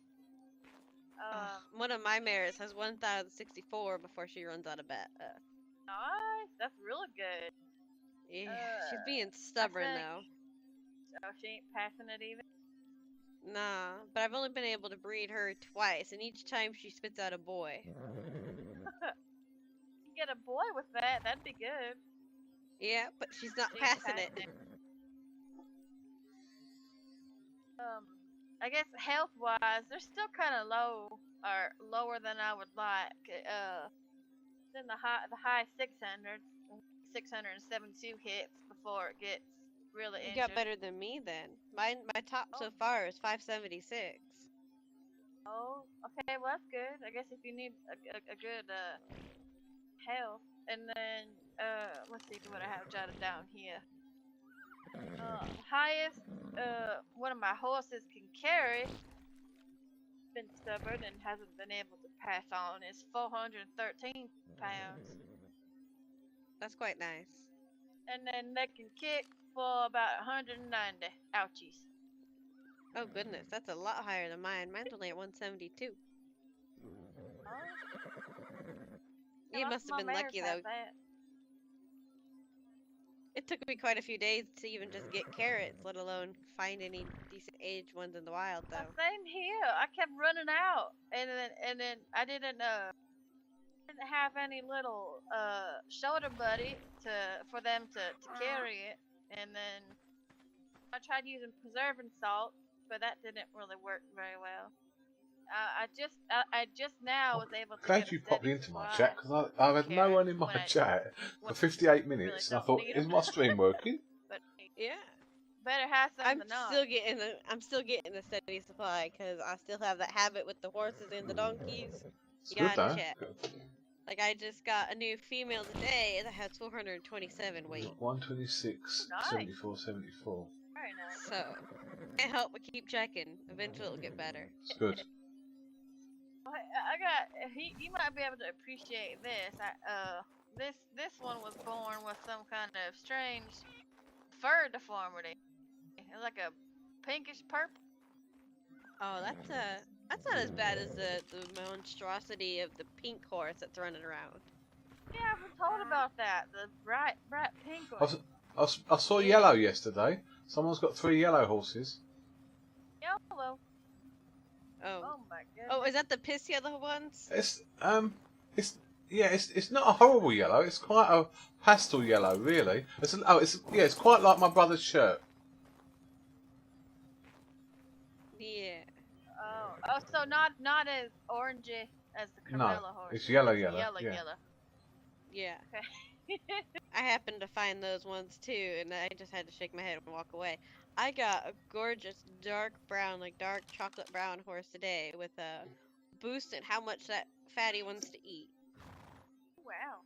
One of my mares has 1,064 before she runs out of bed. Nice. That's really good. Yeah, she's being stubborn though. Oh, she ain't passing it even. Nah, but I've only been able to breed her twice, and each time she spits out a boy. Get a boy with that. That'd be good. Yeah, but she's not She ain't passing it. I guess health-wise, they're still kind of low, or lower than I would like. It's in the high 600s, 672 hits before it gets really You injured. got better than me then. My top so far is 576. Oh, okay, well that's good. I guess if you need a good health, and then let's see what I have jotted down here. Highest one of my horses can carry, been stubborn and hasn't been able to pass on, is 413 pounds. That's quite nice. And then they can kick for about 190. Ouchies. Oh goodness, that's a lot higher than mine. Mine's only at 172. You must have been lucky though. It took me quite a few days to even just get carrots, let alone find any decent aged ones in the wild though. Same here. I kept running out, and then I didn't have any little shoulder buddy for them to carry it, and then I tried using preserving salt, but that didn't really work very well. I just now was able to. Glad you popped into my chat, because I've had no one in my chat for 58 minutes, and I thought, is my stream working? But yeah. Better have some I'm than not. I'm still getting a steady supply because I still have that habit with the horses and the donkeys. It's You good gotta though. check. Like I just got a new female today that has 427 weight. 126, Nice. 74, 74. Very nice. So can't help but keep checking. Eventually it'll get better. It's good. I got. You might be able to appreciate this. This one was born with some kind of strange fur deformity. It's like a pinkish purple. Oh, that's not as bad as the monstrosity of the pink horse that's running around. Yeah, I've been told about that. The bright pink one. I saw yellow yesterday. Someone's got 3 yellow horses. Yellow. Oh. My goodness. Oh, is that the piss yellow ones? It's not a horrible yellow. It's quite a pastel yellow, really. It's quite like my brother's shirt. Yeah. Oh, so not as orangey as the Carmella horse. It's yellow. Yellow. Yeah. Okay. I happened to find those ones too, and I just had to shake my head and walk away. I got a gorgeous dark brown, like dark chocolate brown horse today with a boost in how much that fatty wants to eat. Wow.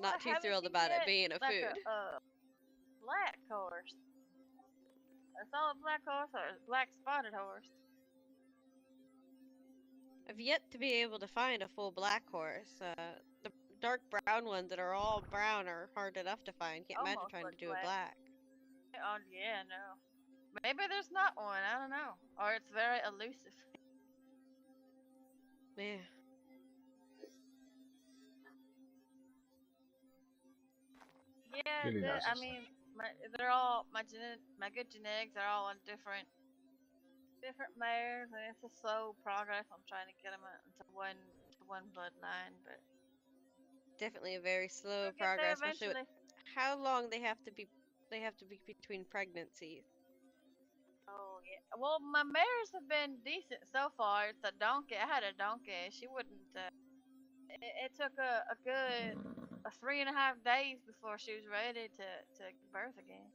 Not too thrilled about it being a food. A black horse. A solid black horse or a black spotted horse? I've yet to be able to find a full black horse. The dark brown ones that are all brown are hard enough to find. Can't imagine trying to do a black. Oh yeah, no. Maybe there's not one. I don't know. Or it's very elusive. Yeah. Yeah, Really nice. I mean, they're all my good genetics are all on different mares, and it's a slow progress. I'm trying to get them into one bloodline, but Definitely a very slow we'll get there progress, especially with how long they have to be between pregnancies. Oh yeah. Well, my mares have been decent so far. It's a donkey. I had a donkey. She wouldn't. It took a good 3.5 days before she was ready to give birth again.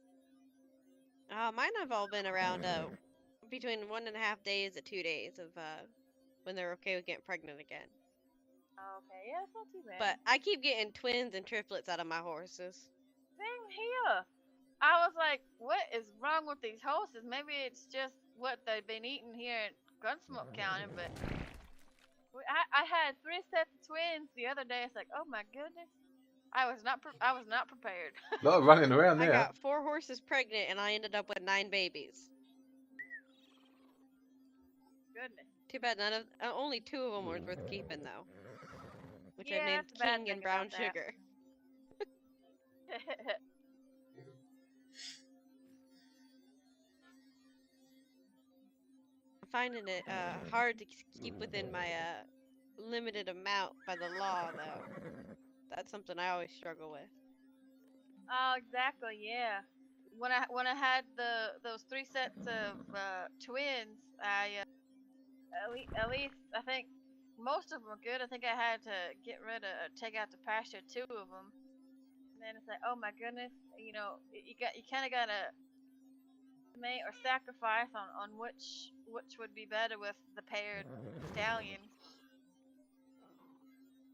Mine have all been around between 1.5 days to 2 days of when they're okay with getting pregnant again. Okay, yeah, it's not too bad. But I keep getting twins and triplets out of my horses. Same here. I was like, what is wrong with these horses? Maybe it's just what they've been eating here in Gunsmoke County, but I had 3 sets of twins the other day. It's like, oh my goodness. I was not prepared. A lot of running around I there. got 4 horses pregnant and I ended up with 9 babies. Goodness. Too bad only 2 of them were worth keeping though. Which Yeah, I named that's the bad King thing and Brown about that. Sugar. I'm finding it hard to keep within my limited amount by the law though. That's something I always struggle with. Oh, exactly. Yeah. When I had those 3 sets of twins, I at least I think most of them were good. I think I had to take out the pasture 2 of them. And then it's like, oh my goodness, you kind of gotta make or sacrifice on which would be better with the paired stallions.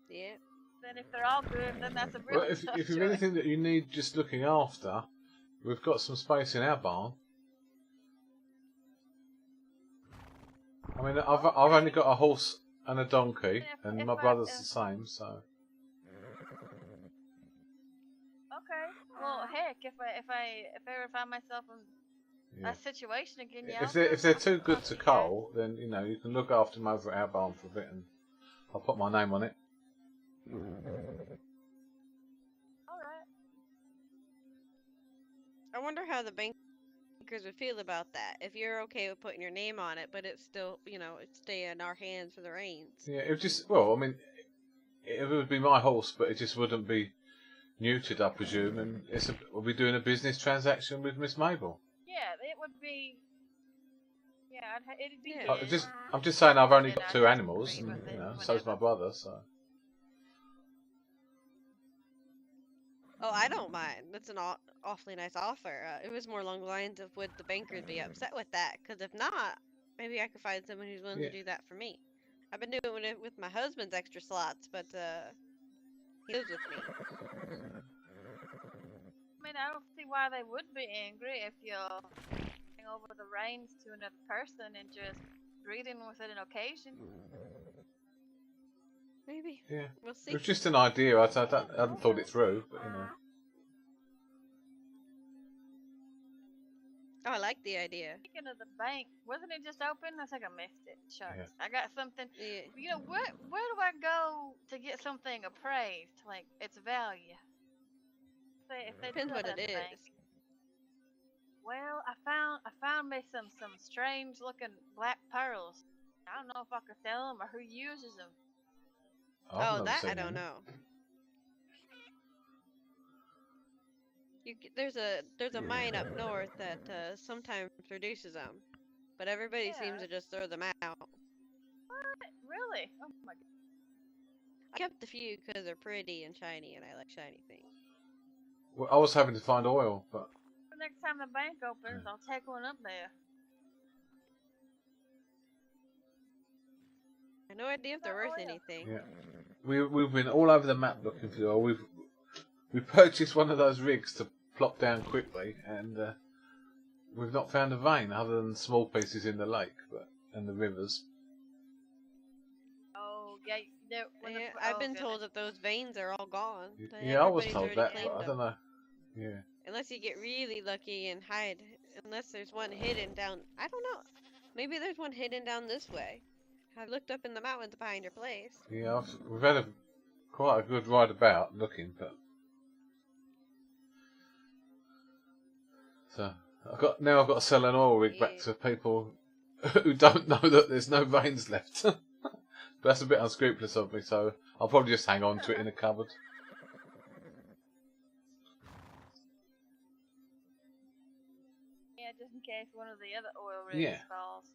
Yeah. Then if they're all good, then that's a Well, really if tough you've choice. anything that you need just looking after, we've got some space in our barn. I mean, I've only got a horse and a donkey, and my brother's the same, so. Okay. Well, heck, if I ever find myself in Yeah. a situation again, yeah. If they're too good to cull, then you know you can look after them over at our barn for a bit, and I'll put my name on it. Alright. I wonder how the bankers would feel about that. If you're okay with putting your name on it, but it's still, it stay in our hands for the reins. Yeah, it would just I mean, it would be my horse, but it just wouldn't be neutered, I presume, and we'll be doing a business transaction with Miss Mabel. Yeah, it would be. Yeah, it'd be. Yeah. his. I'm just saying I've only And got I'd 2 have to animals, agree and with it so's my whenever. brother, so. Oh, I don't mind. That's an awfully nice offer. It was more along the lines of would the bankers be upset with that? Because if not, maybe I could find someone who's willing to do that for me. I've been doing it with my husband's extra slots, but he lives with me. I mean, I don't see why they would be angry if you're handing over the reins to another person and just breeding with it an occasion. Maybe. Yeah. We'll see. It was just an idea. I hadn't thought it through, but Oh, I like the idea. Speaking of the bank, wasn't it just open? I think I missed it. Shucks. Yeah. I got something. Yeah. Where do I go to get something appraised, like its value? If they Depends do what that it at the bank. is. Well, I found me some strange looking black pearls. I don't know if I could sell them or who uses them. I've never That seen I don't any. know. There's a mine up north that sometimes produces them, but everybody seems to just throw them out. What? Really? Oh my god. I kept a few because they're pretty and shiny, and I like shiny things. Well, I was having to find oil, but The next time the bank opens, I'll take one up there. I have no idea if they're worth anything. yeah, we've been all over the map looking for oil. We purchased one of those rigs to plop down quickly, and we've not found a vein other than small pieces in the lake, and the rivers. Oh yeah, I've been told that those veins are all gone. Yeah, I was Everybody's told already that, claimed but I them. don't know. Yeah. Unless you get really lucky and hide. Unless there's one hidden down. I don't know. Maybe there's one hidden down this way. I looked up in the mountains behind your place. Yeah, we've had quite a good ride about looking, but so I've got to sell an oil rig back to people who don't know that there's no veins left. But that's a bit unscrupulous of me, so I'll probably just hang on to it in a cupboard. Yeah, just in case one of the other oil rigs falls.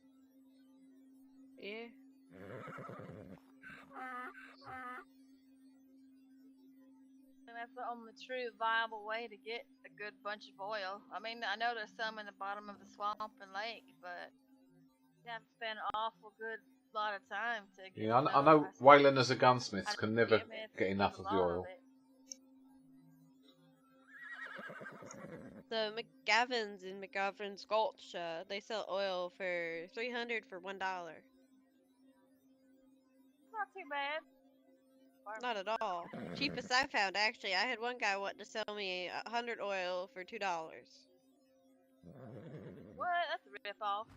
Yeah. That's the only true viable way to get a good bunch of oil. I mean, I know there's some in the bottom of the swamp and lake, but you have to spend an awful good lot of time to get Yeah, I enough, know suppose. Wayland as a gunsmith I can mean, never it's get enough a of the lot oil. it. The McGavins in McGavins Gulch, they sell oil for $300 for $1. Not too bad. Not at all. Cheapest I found, actually. I had one guy want to sell me 100 oil for $2. What? That's a rip off.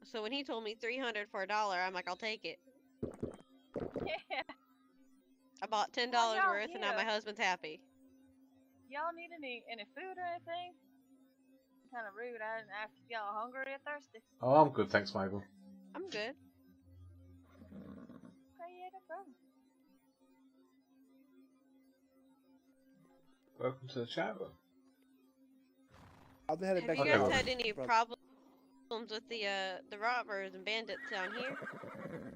So when he told me 300 for $1, I'm like, I'll take it. Yeah. I bought $10 y'all, worth, and now my husband's happy. Y'all need any food or anything? Kind of rude. I didn't ask if y'all hungry or thirsty. Oh, I'm good, thanks, Mabel. I'm good. Okay, yeah, no problem. Welcome to the chat room. I'll be headed Have back you to guys the had any brother. problems with the robbers and bandits down here?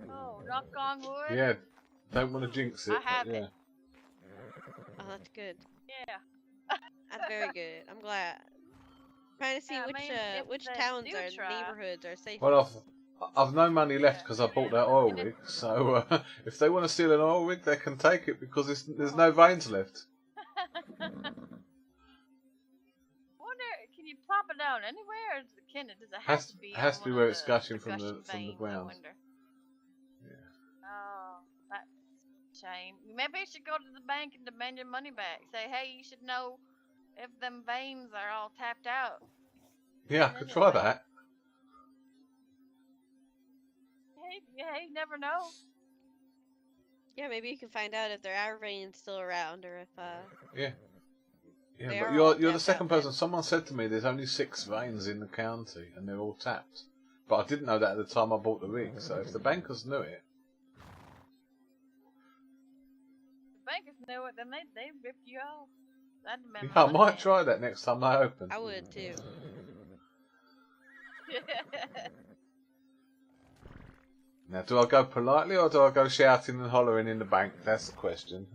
Oh, knock on wood. Yeah, don't want to jinx it. I have but yeah. it. Oh, that's good. Yeah. That's very good. I'm glad. Trying to see Yeah, I mean, if which they towns do or try- neighborhoods are safe. Well, I've no money left because I bought that oil rig. So if they want to steal an oil rig, they can take it because there's no veins left. Wonder, can you plop it down anywhere, or does it have Has to be? has to on be one where of it's gushing the from the veins, I ground. wonder? Yeah. Oh, that's a shame. Maybe you should go to the bank and demand your money back. Say, hey, you should know if them veins are all tapped out. Yeah, I could try that. Hey, you never know. Yeah, maybe you can find out if there are veins still around, or if Yeah. Yeah, They but are all you're the tapped second out then. person. Someone said to me there's only 6 veins in the county and they're all tapped. But I didn't know that at the time I bought the rig. So if the bankers knew it, The bankers knew it, then they ripped you off. That'd have been yeah, I money might back. try that next time they open. I would too. Now, do I go politely or do I go shouting and hollering in the bank? That's the question.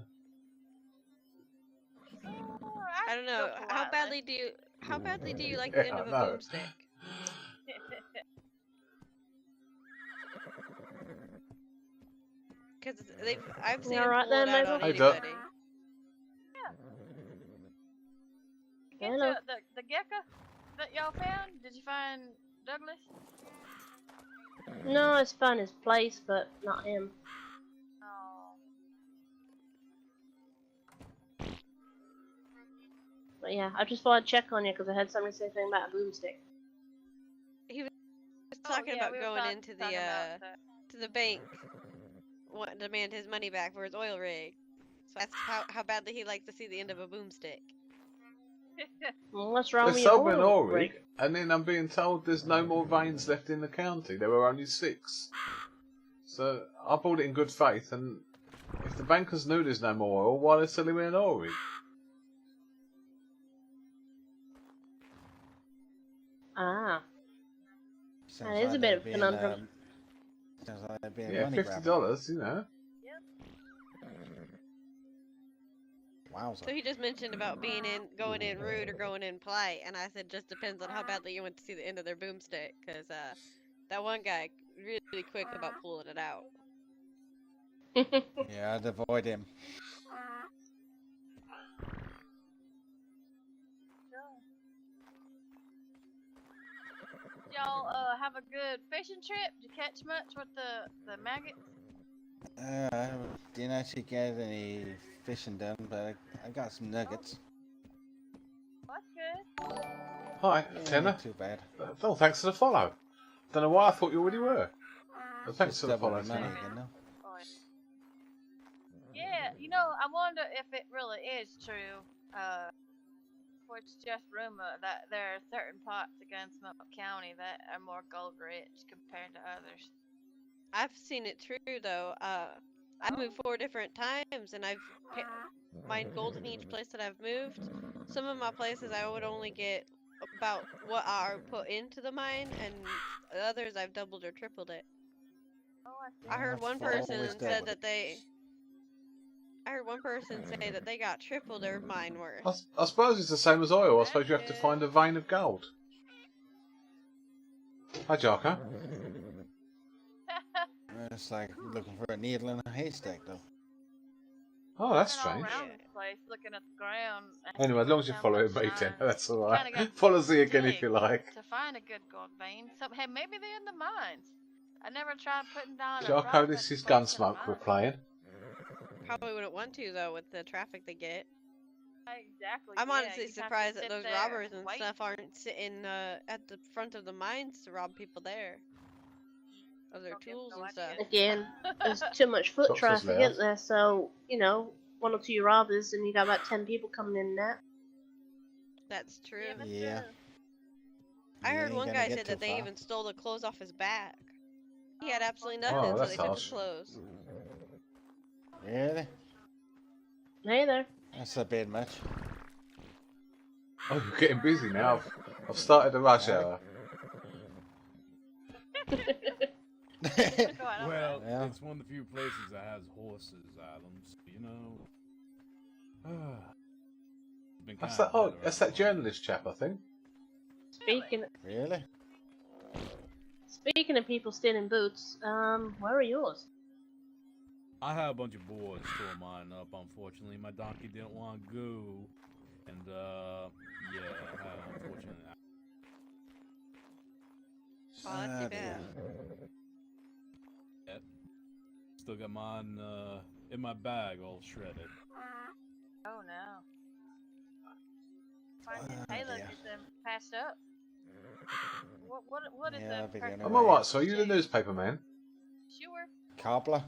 I don't know. How badly do you like the end of a I know. boomstick? Because I've seen You them alright pull it there, out on Mabel? Hey, Doc. anybody. Get Hello. the gecko that y'all found? Did you find Douglas? No, it's found his place, but not him. Oh. But yeah, I just thought I'd check on you because I had somebody say something about a boomstick. He was talking about going into the to the bank, wanting to demand his money back for his oil rig. So that's how badly he likes to see the end of a boomstick. Well, what's wrong They with sold me your an oil oil rig, rig? and then I'm being told there's no more veins left in the county. There were only 6. So I bought it in good faith, and if the bankers knew there's no more oil, why are they selling me an oil rig? Ah, Sounds that is a like bit they're of a being, conundrum. Sounds like they're being Yeah, money grabbing. $50, you know. Wowza. So he just mentioned about going in rude or going in polite, and I said just depends on how badly you want to see the end of their boomstick, because that one guy really quick about pulling it out. Yeah, I'd avoid him. Y'all have a good fishing trip? Did you catch much with the maggots? Didn't actually get any fishing done, but I got some nuggets. That's good. Hi, Yeah, Tenor. not too bad. Oh, thanks for the follow. Don't know why I thought you already were. But thanks Just for the double follow, the money Tenor. again, no? Yeah, you know, I wonder if it really is true, or it's just rumor that there are certain parts of Gunsmoke County that are more gold rich compared to others. I've seen it true though. I moved 4 different times, and I've mined gold in each place that I've moved. Some of my places I would only get about what are put into the mine, and others I've doubled or tripled it. Oh, I see. I heard one I've always person said doubled that it. they I heard one person say that they got triple their mine worth. I suppose it's the same as oil. I suppose you have to find a vein of gold. Hi, Jarko. It's like looking for a needle in a haystack, though. Oh, that's Running all strange. around this place, looking at the ground. Anyway, as long as you follow it, mate, that's alright. Follow Z again if you like. To find a good gold vein. Hey, maybe they're in the mines. I never tried putting down a Jarko, rock this that's is placed in a Gunsmoke we're mine. playing. Probably wouldn't want to though with the traffic they get. Exactly. I'm yeah, honestly you'd have to surprised that sit those there robbers and and wait. stuff aren't sitting at the front of the mines to rob people there. Of their tools and stuff. Again, there's too much foot Shops was traffic, loud. isn't there? So, you know, 1 or 2 robbers and you got about 10 people coming in now. That's true. Yeah. I heard ain't one gonna guy get said too that they far. even stole the clothes off his back. He had absolutely nothing, Oh, so that's they took his harsh. clothes. Really? Hey there. That's a bit much. Oh, you're getting busy now. I've started the rush hour. Well, Yeah. it's one of the few places that has horses, Adams. You know. It's been That's kinda that. Oh, dead that's around that the corner. journalist chap, I think. Really? Speaking of people stealing boots, where are yours? I had a bunch of boards tore mine up. Unfortunately, my donkey didn't want to go, and yeah, unfortunately. Oh, that's too bad. Yep. Still got mine in my bag, all shredded. Oh no. Find Taylor dear. get them patched up. What is Yeah, the I'll be person? doing I'm alright, so are you the newspaper man? Sure. Cobbler?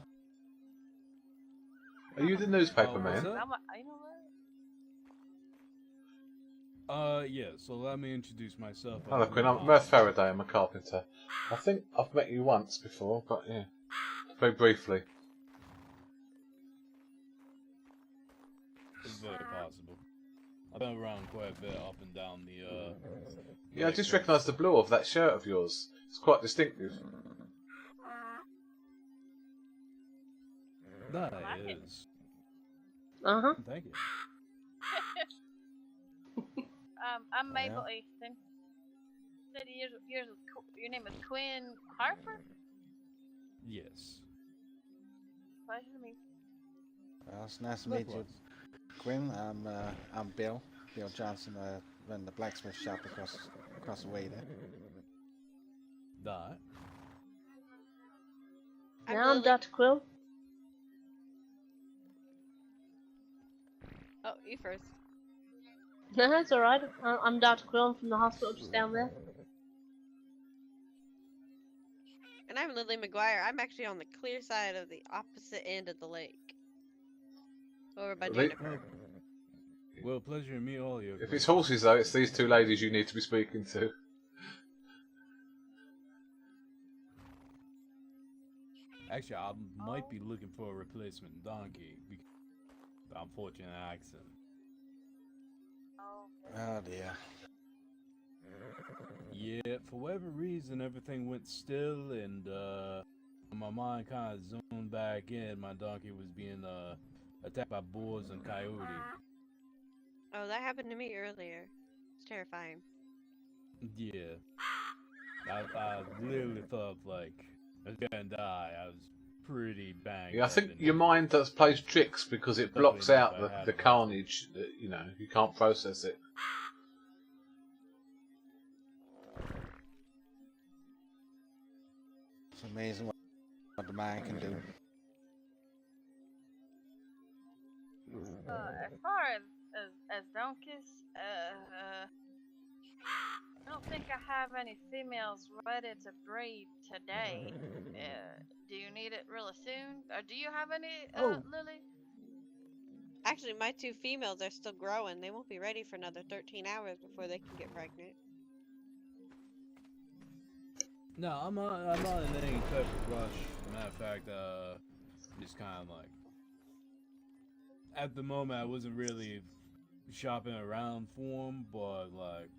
Are you the newspaper Oh, what's man? that? You know what? Yeah, so let me introduce myself. Hello, Quinn. I'm Mirth Faraday. I'm a carpenter. I think I've met you once before, but yeah, very briefly. It's very possible. I've been around quite a bit up and down the, Yeah, I just recognised the blue of that shirt of yours. It's quite distinctive. That is. Uh-huh. Thank you. I'm Mabel Yeah. Easton. Said your name is Quinn Harper? Yes. Pleasure to meet Well, it's nice to meet you, Likewise. Quinn. I'm Bill. Bill Johnson. I run the blacksmith shop across the way there. That. Now I'm Dr. Quill. Oh, you first. No, that's alright. I'm Dr. Quill. I'm from the hospital just down there. And I'm Lily McGuire. I'm actually on the clear side of the opposite end of the lake. Over by They- Jennifer. Well, pleasure to meet all you. If it's horses, though, it's these two ladies you need to be speaking to. Actually, I might be looking for a replacement donkey because of the unfortunate accident. Oh dear. Yeah, for whatever reason, everything went still, and my mind kind of zoned back in. My donkey was being attacked by boars and coyote. Oh, that happened to me earlier. It's terrifying. Yeah, I literally thought like I was gonna die. I was pretty banged. Yeah, I up think and your mind does plays tricks because it blocks Definitely out not if I the had carnage. That, you know, you can't process it. It's amazing what the mind can do. As far as donkeys, I don't think I have any females ready to breed today. Do you need it really soon? Or do you have any, Lily? Actually, my two females are still growing. They won't be ready for another 13 hours before they can get pregnant. No, I'm not in any type of rush. Matter of fact, just kind of like at the moment I wasn't really shopping around for them, but like,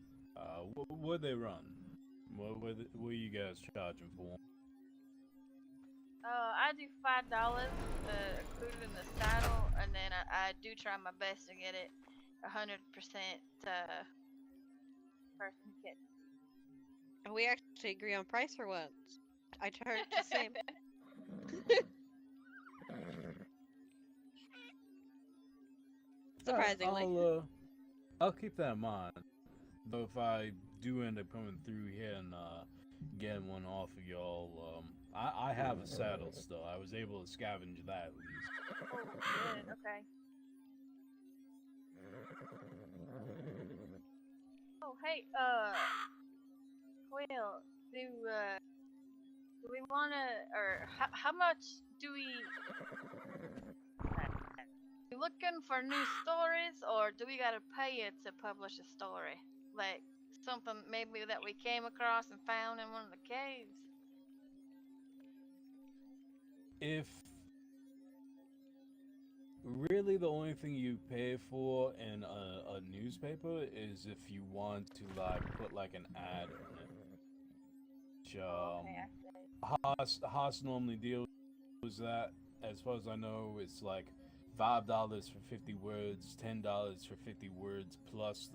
what they run? What are you guys charging for 'em? I do $5, included in the saddle, and then I do try my best to get it 100% person kit. We actually agree on price for once. I charge the same. Surprisingly. I'll keep that in mind. Though if I do end up coming through here and getting one off of y'all, I have a saddle still. I was able to scavenge that at least. Oh, good. Okay. Oh, hey, Quill, do we wanna, or how much do we looking for new stories, or do we gotta pay it to publish a story? Like, something maybe that we came across and found in one of the caves? If really the only thing you pay for in a newspaper is if you want to like put like an ad in it. Which, Haas normally deals with that. As far as I know, it's like $5 for 50 words, $10 for 50 words plus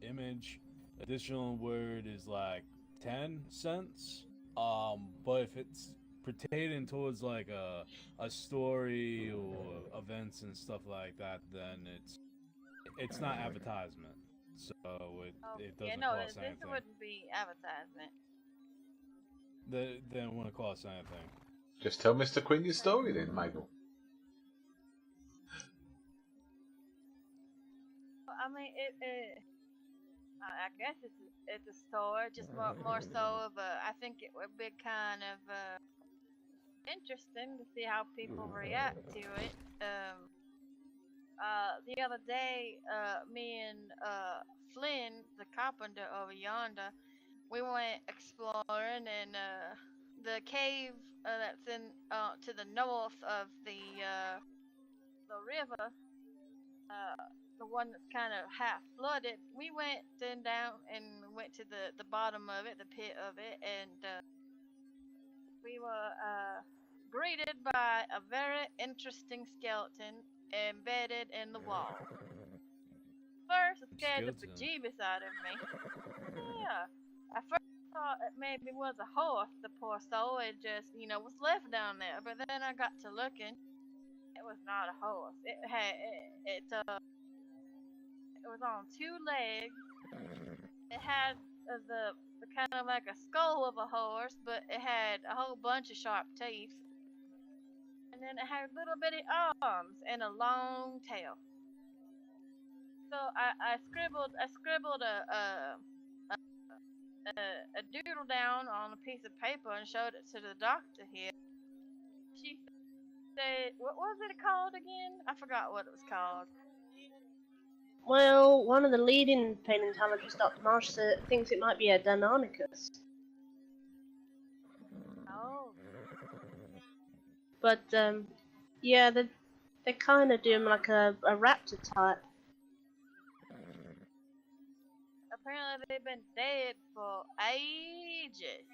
image. Additional word is like 10 cents. But if it's pertaining towards like a story or events and stuff like that, then it's not advertisement. So it doesn't cost anything. This wouldn't be advertisement. They don't want to cost anything. Just tell Mr. Quinn your story then, Mabel. I mean, I guess it's a story, just more so of a. I think it would be kind of interesting to see how people react to it. The other day, me and Flynn, the carpenter over yonder, we went exploring in the cave that's in to the north of the river, the one that's kind of half flooded. We went down and went to the bottom of it, the pit of it, and we were greeted by a very interesting skeleton embedded in the wall. First, it scared the bejeebus out of me. Yeah. I first thought it maybe was a horse, the poor soul. It just, was left down there. But then I got to looking. It was not a horse. It was on 2 legs. It had the kind of like a skull of a horse, but it had a whole bunch of sharp teeth. And then it had little bitty arms and a long tail. So I scribbled a doodle down on a piece of paper and showed it to the doctor here. She said, what was it called again? I forgot what it was called. Well, one of the leading paleontologists, Dr. Marsh, thinks it might be a Deinonychus. Oh. But, yeah, they kind of do him like a raptor type. Apparently they've been dead for ages.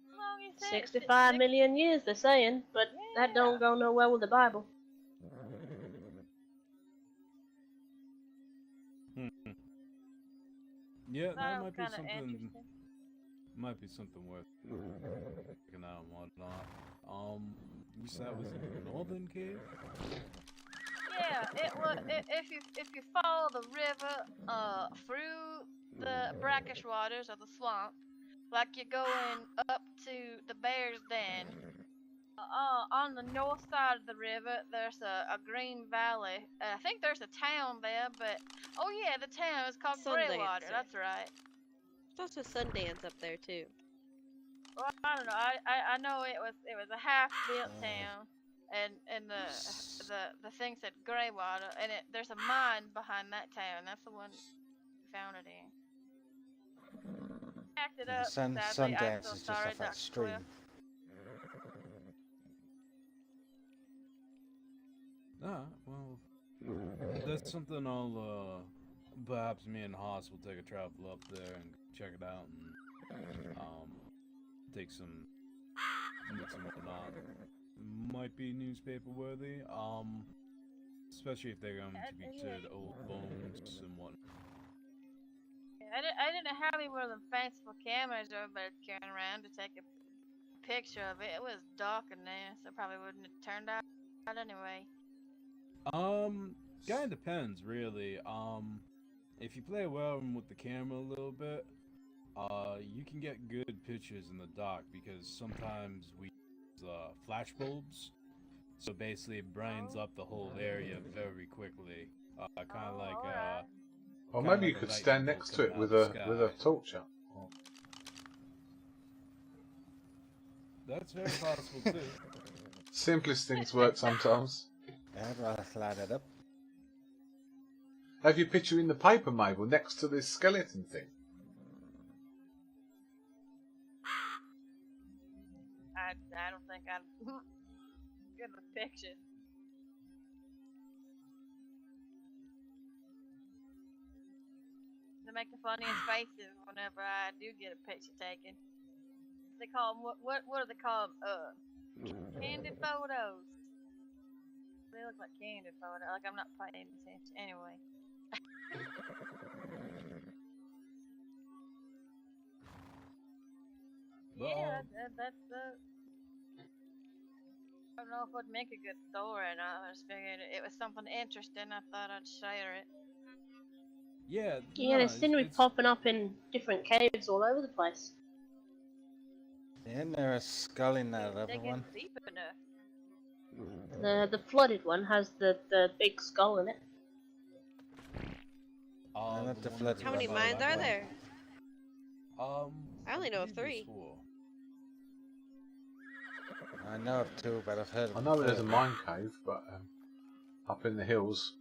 How long you said? 65 million years, they're saying, but that don't go nowhere with the Bible. Yeah, that might be something. Might be something worth checking out and whatnot. You said it was in the northern cave? Yeah, it was. If you follow the river through the brackish waters of the swamp, like you're going up to the Bear's Den, on the north side of the river, there's a green valley. I think there's a town there, but oh yeah, the town is called Greywater. That's right. There's also Sundance up there too. Well, I don't know. I know it was a half-built town, and the thing said Greywater, and there's a mine behind that town. That's the one we found it in. Packed it up. Sundance is just off that stream. Well, that's something I'll, perhaps me and Haas will take a travel up there and check it out and, take some whatnot might be newspaper worthy. Especially if they're going to be considered old bones and whatnot. I didn't have any one of them fanciful cameras everybody's carrying around to take a picture of it. It was dark in there, so it probably wouldn't have turned out anyway. Kinda depends, really. If you play well with the camera a little bit, you can get good pictures in the dark because sometimes we use flash bulbs. So basically, it brightens up the whole area very quickly. Kind of like Or kinda maybe you like a could light stand bulb next to it coming with out a the sky. with a torch up. That's very possible too. Simplest things work sometimes. I'd rather light it up. Have your picture in the paper, Mabel, next to this skeleton thing. I don't think I'd get a picture. To make the funniest faces whenever I do get a picture taken. They call them what do they call them? Candid photos. They look like candid photos. Like I'm not paying attention anyway. Yeah, that's the. I don't know if it would make a good story or not. I just figured it was something interesting. I thought I'd share it. Yeah. Yeah, they seem to be popping up in different caves all over the place. Isn't there a skull in that other Digging one? deep enough. The flooded one has the big skull in it. Not the flooded How many one, mines that are one. there? I only know of believe 3. there's 4. I know of 2, but I've heard of I know there's a third. mine cave, but up in the hills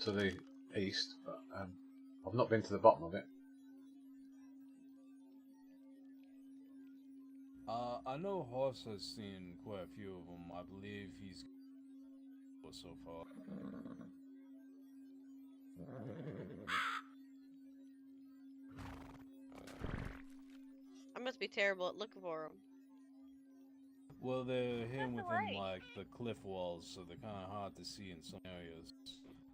to the east, but I've not been to the bottom of it. I know Horse has seen quite a few of them. I believe he's so far. I must be terrible at looking for them. Well, they're hidden That's within alright. like the cliff walls, so they're kind of hard to see in some areas.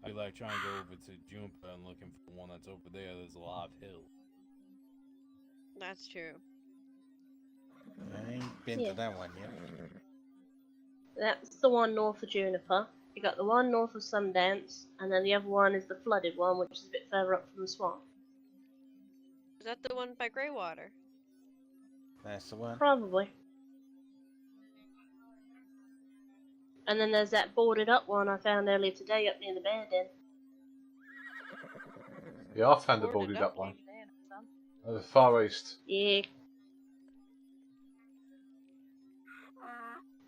I like trying to go over to Juniper and looking for one that's over there. There's a lot of hill. That's true. I ain't been Yeah. to that one yet. That's the one north of Juniper. You got the one north of Sundance, and then the other one is the flooded one, which is a bit further up from the swamp. Is that the one by Greywater? That's the one. Probably. And then there's that boarded up one I found earlier today up near the bear den. Yeah, I found the boarded up one. At the far east. Yeah.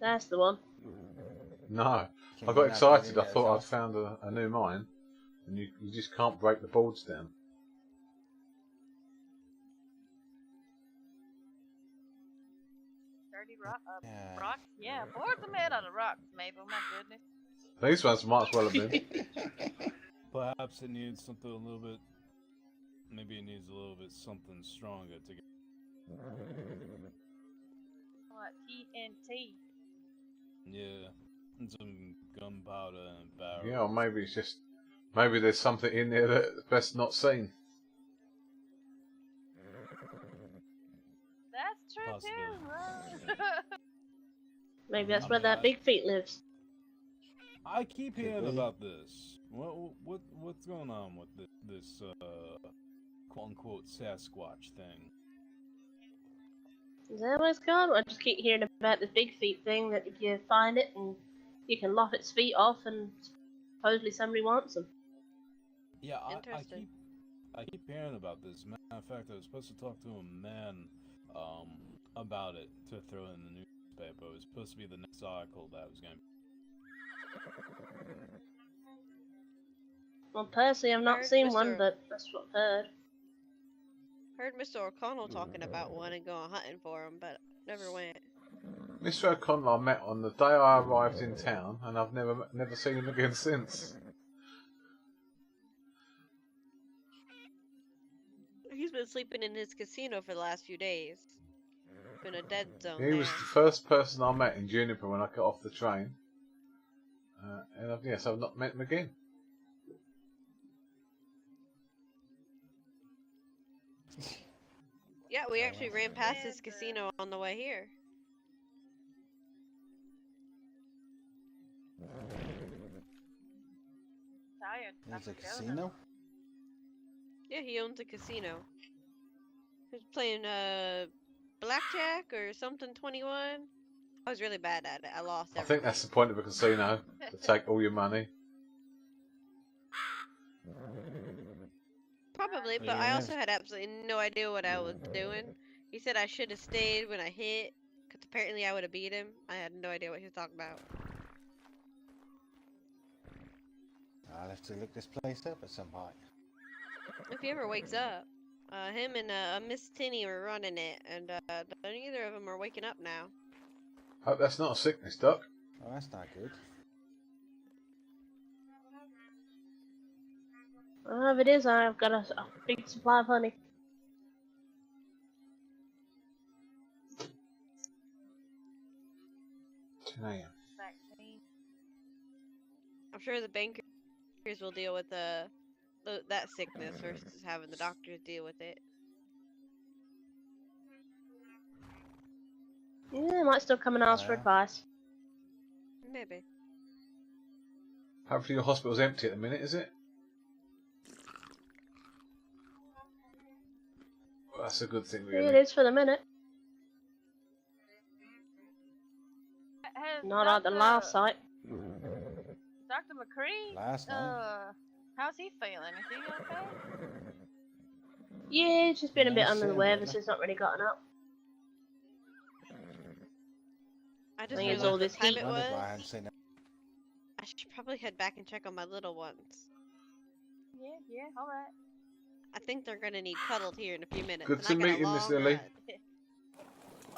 That's the one. No, Can I you got not excited. get in I there thought I'd as found a new mine, and you just can't break the boards down. Dirty Yeah. rocks? Yeah, boards are made out of rocks, Mabel. My goodness. These ones might as well have been. Perhaps it needs something a little bit. Maybe it needs a little bit something stronger to get. Like TNT. Yeah, and some gunpowder and barrels. Yeah, or maybe it's just maybe there's something in there that's best not seen. That's true too. Maybe that's I where mean, that big feet lives. I keep hearing be. about this. What's going on with this quote unquote Sasquatch thing? Is that what it's called? I just keep hearing about this big feet thing that if you find it and you can lop its feet off and supposedly somebody wants them. Yeah, Interesting. I keep hearing about this. Matter of fact, I was supposed to talk to a man about it to throw in the newspaper. It was supposed to be the next article that was going to. Well, personally, I've not Heard seen one, Mr. but that's what I've heard. Heard Mr. O'Connell talking about one and going hunting for him, but never went. Mr. O'Connell I met on the day I arrived in town, and I've never seen him again since. He's been sleeping in his casino for the last few days. Been a dead zone He there. was the first person I met in Juniper when I got off the train. And yes, I've not met him again. Yeah, we actually ran past this casino on the way here. Tired. There's a I'm killing casino? Yeah, he owns a casino. He was playing blackjack or something 21. I was really bad at it. I lost I everything. think that's the point of a casino, to take all your money. Probably, but I also had absolutely no idea what I was doing. He said I should have stayed when I hit, because apparently I would have beat him. I had no idea what he was talking about. I'll have to look this place up at some point. If he ever wakes up. Him and Miss Tinny were running it, and neither of them are waking up now. Hope that's not a sickness, Doc. Oh, that's not good. Well, if it is, I've got a big supply of honey. vaccine. I'm sure the bankers will deal with that sickness versus having the doctors deal with it. Yeah, they might still come and ask for advice. Maybe. Hopefully your hospital's empty at the minute, is it? Well, that's a good thing, Yeah, really. it is for the minute. Has Not at the last site. Dr. McCree? Last night. How's he feeling? Is he okay? Yeah, he's just been a bit Yeah, under the same, weather, really. so he's not really gotten up. I just think it's realized all what this time heat. it Wondered was. why I hadn't seen it. I should probably head back and check on my little ones. Yeah, alright. I think they're gonna need cuddled here in a few minutes. Good and to I got a meet you, Miss long Lily.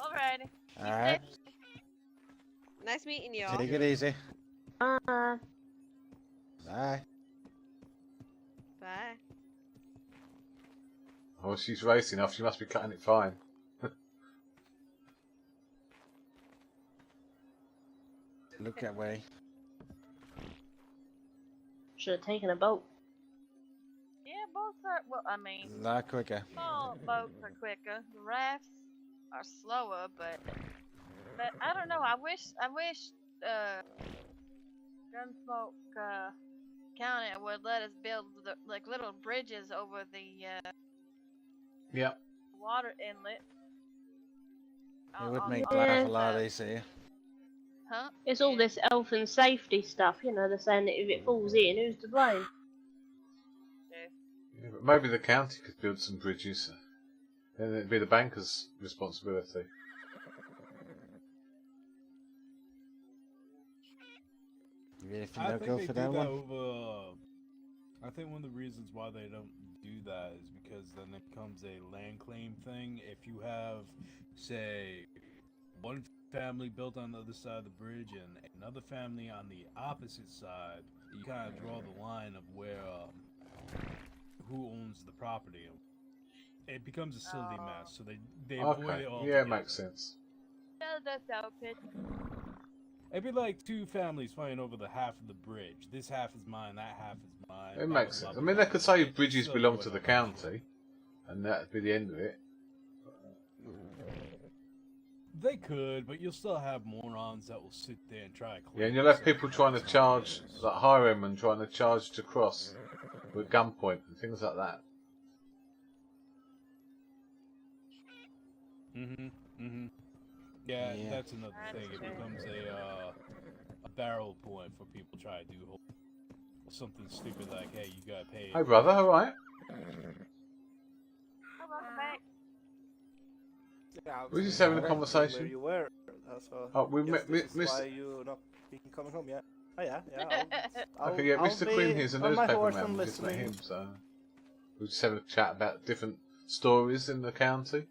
run. Alrighty. Alright, Nice meeting y'all. take it easy. Bye. Bye. Bye. Oh, she's racing off. She must be cutting it fine. Look that way. Should have taken a boat. Yeah, boats are, well, I mean, A lot quicker. small boats are quicker. The rafts are slower, but I don't know. I wish, Gunsmoke, County would let us build like little bridges over the, Yep. water inlet. It would on make the life Yeah. a lot easier. Huh? It's all this health and safety stuff, you know, they're saying that if it falls in, who's to blame? Yeah, but maybe the county could build some bridges. Then it'd be the banker's responsibility. You ready for I no think go they for do that that one? over. I think one of the reasons why they don't do that is because then it becomes a land claim thing. If you have, say, one family built on the other side of the bridge and another family on the opposite side, you kind of draw the line of where who owns the property. It becomes a silly mess, so they avoid Okay. it all. Yeah, makes sense. Yeah, that's outfit. It'd be like two families fighting over the half of the bridge. This half is mine, that half is mine. It blah, makes blah, sense. blah, I mean, blah. they could say bridges Still belong going to the on. county, and that'd be the end of it. They could, but you'll still have morons that will sit there and try to claim Yeah, and you'll have certain people trying to rights. charge, like highwaymen trying to charge to cross with gunpoint and things like that. Yeah, Yeah. that's another thing. It becomes a barrel point for people trying to do something stupid like, hey, you gotta pay. Hey, brother, all right? Oh, welcome back. Yeah, We're just having a where conversation. you were. So Oh, we guess met this is Mr. why you not been coming home yet. Oh yeah, yeah. Okay, yeah, I'll Mr. be Queen here's a on my newspaper horse man. and We just met listening. him, so we're just having a chat about different stories in the county.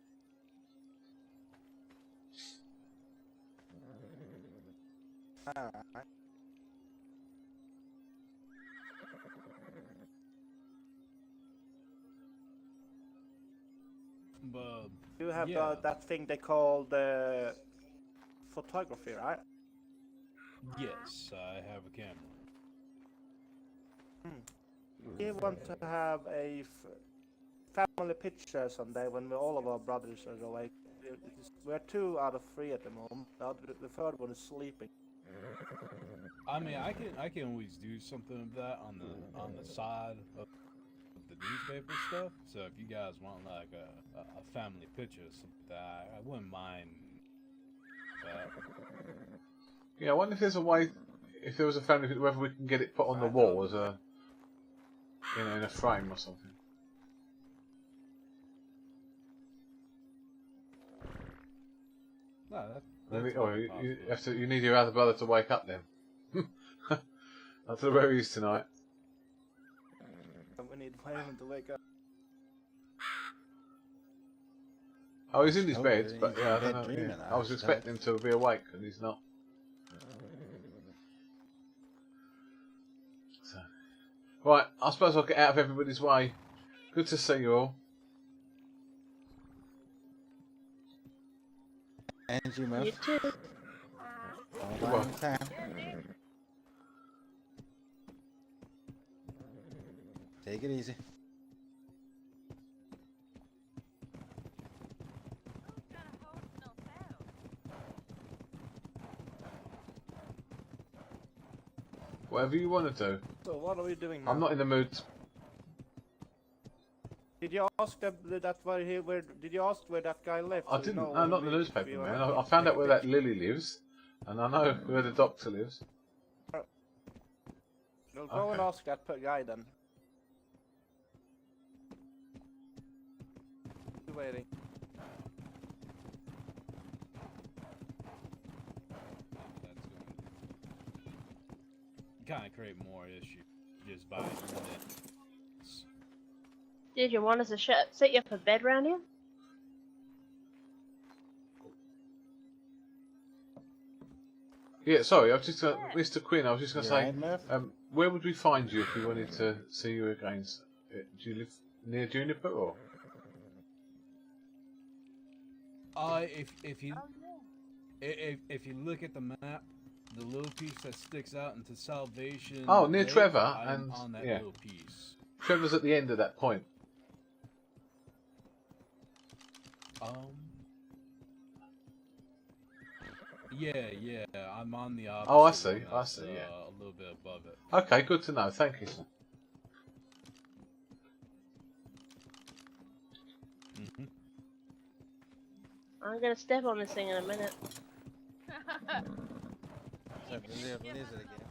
Alright. But You have yeah. that thing they call the photography, right? Yes, I have a camera. We want to have a family picture someday when all of our brothers are awake. We're 2 out of 3 at the moment. The third one is sleeping. I mean, I can always do something of that on the side of the newspaper stuff. So if you guys want like a family picture or something like that, I wouldn't mind that. Yeah, I wonder if there's a way, if there was a family, whether we can get it put on the wall as a, you know, in a frame or something. No, Maybe, or you need your other brother to wake up then. That's where he is tonight. We need Wayman to wake up. Oh, he's in his Oh, bed, he's but in yeah, I bed don't know. dreaming, Yeah. I was I expecting him to be awake, and he's not. So. Right, I suppose I'll get out of everybody's way. Good to see you all. And you, Mirth. You too. All right in time. Take it easy. Whatever you want to do. So what are we doing now? I'm not in the mood. Did you ask that where he where? Did you ask where that guy left? I So didn't. you know No, not the we- newspaper we man. wanna I found take out a where that picture. Lily lives, and I know where the doctor lives. We'll go and Okay. ask that guy then. Still waiting. Kind of create more issue just by doing it. Did you want us to set you up a bed round here? Yeah, sorry. I was just Mr. Quinn. I was just going to You say, right, Mirth? where would we find you if we wanted to see you again? Do you live near Juniper or? If you if you look at the map, the little piece that sticks out into Salvation. Oh, near Lake, Trevor, I'm and on that yeah. little piece. Trevor's at the end of that point. Yeah, I'm on the opposite. Oh, I see. one, I see. that's, Yeah. a little bit above it. Okay, good to know. Thank you, sir. Mhm. I'm gonna step on this thing in a minute. So the little lizard again.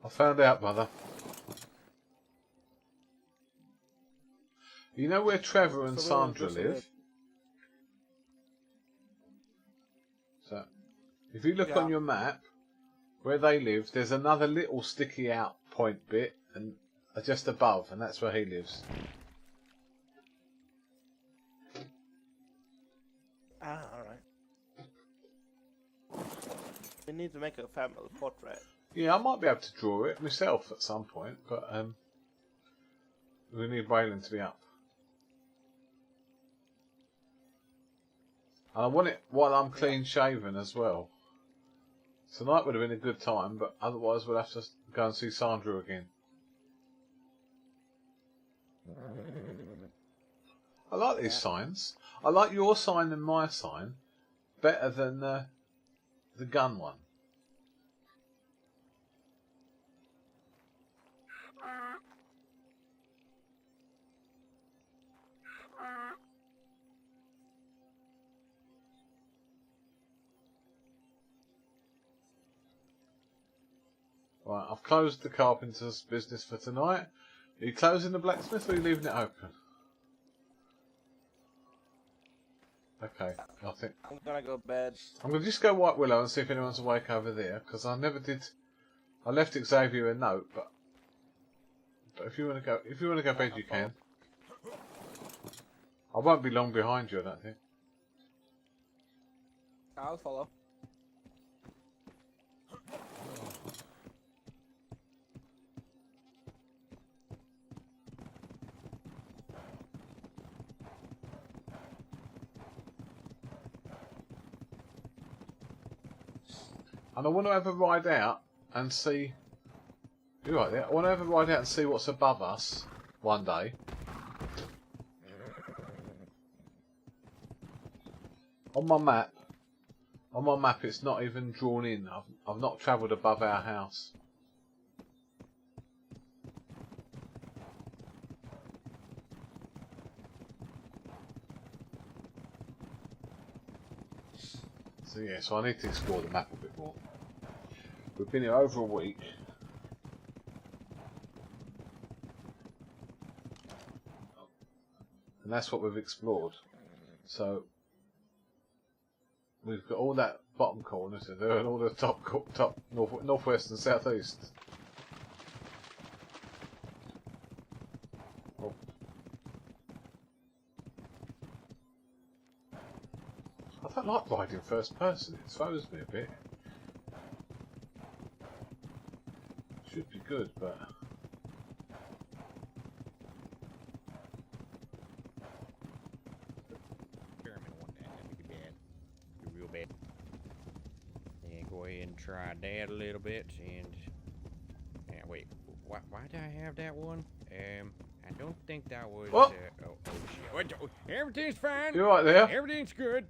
I found out, brother. You know where Trevor and So we'll Sandra just, live? So, if you look Yeah. on your map, where they live, there's another little sticky out point bit, and just above, and that's where he lives. Ah, alright. We need to make a family portrait. Yeah, I might be able to draw it myself at some point, but we need Waylon to be up. And I want it while I'm clean shaven as well. Tonight would have been a good time, but otherwise we'll have to go and see Sandra again. I like these signs. I like your sign and my sign better than the gun one. Right, I've closed the carpenter's business for tonight. Are you closing the blacksmith or are you leaving it open? Okay, I think I'm gonna go bed. I'm going to just go White Willow and see if anyone's awake over there, because I never did. I left Xavier a note, but But if you want to go bed, you can. I won't be long behind you, I don't think. I'll follow. And I want to have a ride out and see. You're right there. I want to have a ride out and see what's above us one day. On my map, it's not even drawn in. I've not travelled above our house. So yeah, so I need to explore the map a bit more. We've been here over a week. And that's what we've explored. So we've got all that bottom corner to do and all the top northwest and southeast. Oh. I don't like riding first person, it throws me a bit. Should be good, but real bad. And go ahead and try that a little bit. And wait, why did I have that one? I don't think that was. What? Oh shit! Everything's fine. You're right there. Everything's good.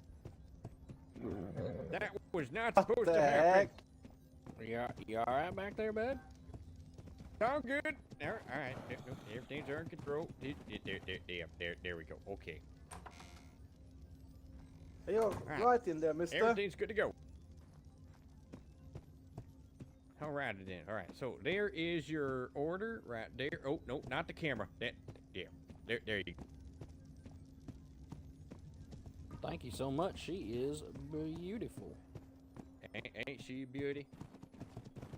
That was not What supposed the to happen. heck? You all right back there, bud? All good. All right. Nope, everything's under control. There we go. Okay. You're right in there, mister. Everything's good to go. All right then. All right. So there is your order right there. Oh no, not the camera. Yeah. There you go. Thank you so much. She is beautiful. Ain't she a beauty?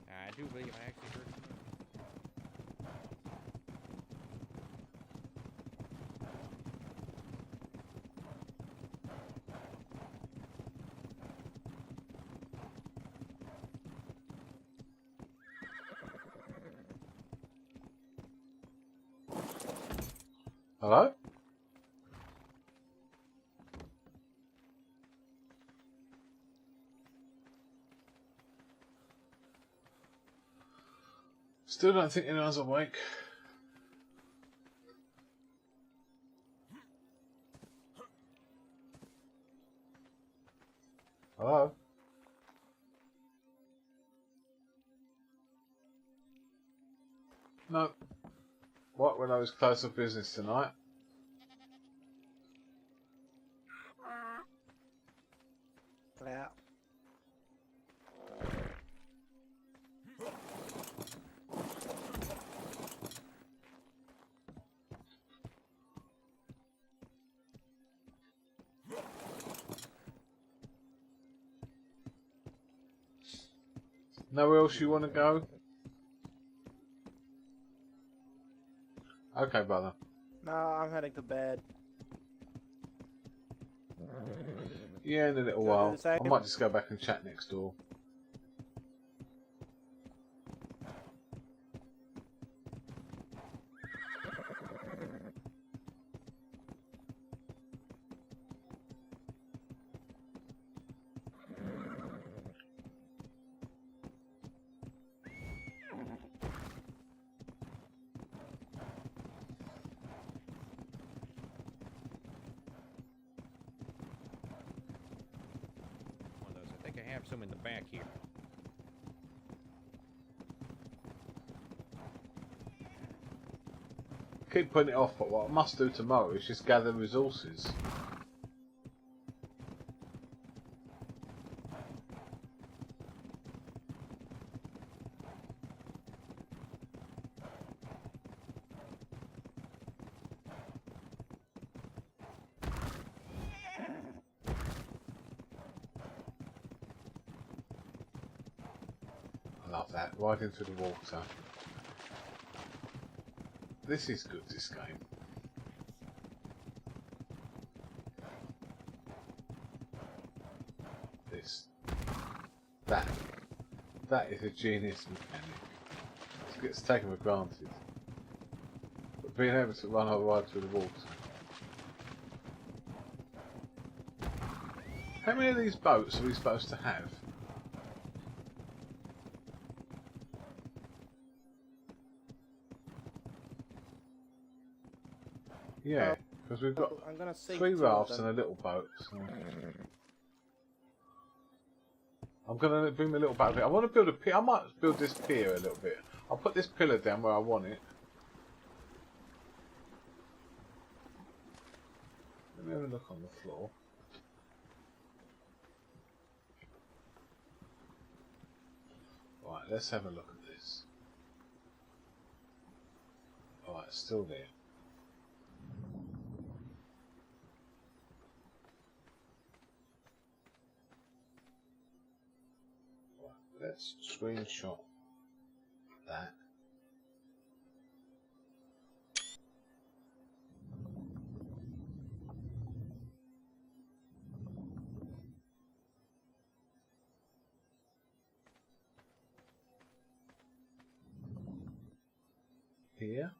I do believe I actually heard. hello? Still don't think anyone's awake. Hello? No. What when I was close of business tonight? Yeah. Nowhere else you want to go? Okay, brother. No, I'm heading to bed. Yeah, in a little Do while. the same. I might just go back and chat next door. One of those. I think I have some in the back here. Keep putting it off, but what I must do tomorrow is just gather resources. I love that, right into the water. This is good, this game. That is a genius mechanic. It gets taken for granted. But being able to run right through the water. How many of these boats are we supposed to have? Yeah, because we've got I'm gonna sink 3 two of rafts them. and a little boat. So. I'm going to bring my little boat. I want to build a pier. I might build this pier a little bit. I'll put this pillar down where I want it. Let me have a look on the floor. Right, let's have a look at this. Alright, it's still there. Let's screenshot that. Here.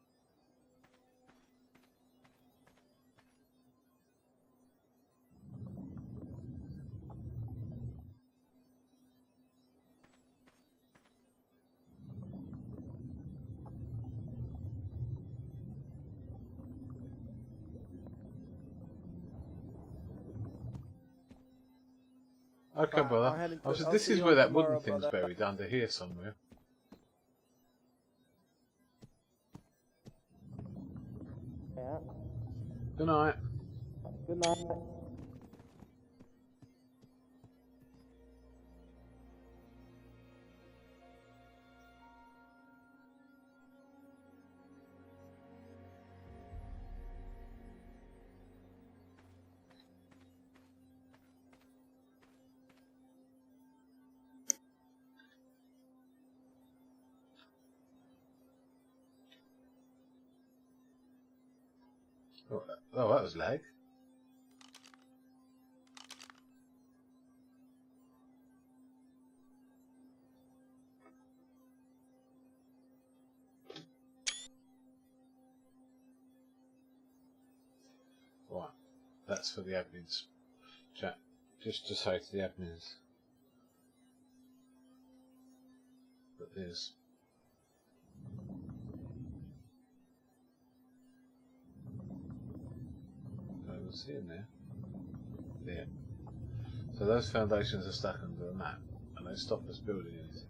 Okay, brother. This is where that wooden thing's buried, under here somewhere. Yeah. Good night. Good night. Oh, that was lag. Right, that's for the admins. Chat, just to say to the admins that there's what's in there? There. So those foundations are stuck under the map, and they stop us building anything.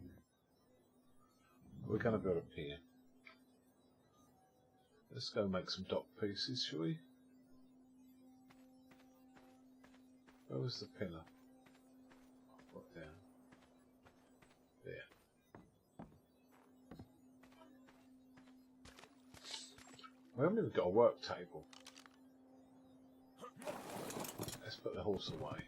We're going to build a pier. Let's go make some dock pieces, shall we? Where was the pillar? Put down. There. We haven't even got a work table. Let's put the horse away.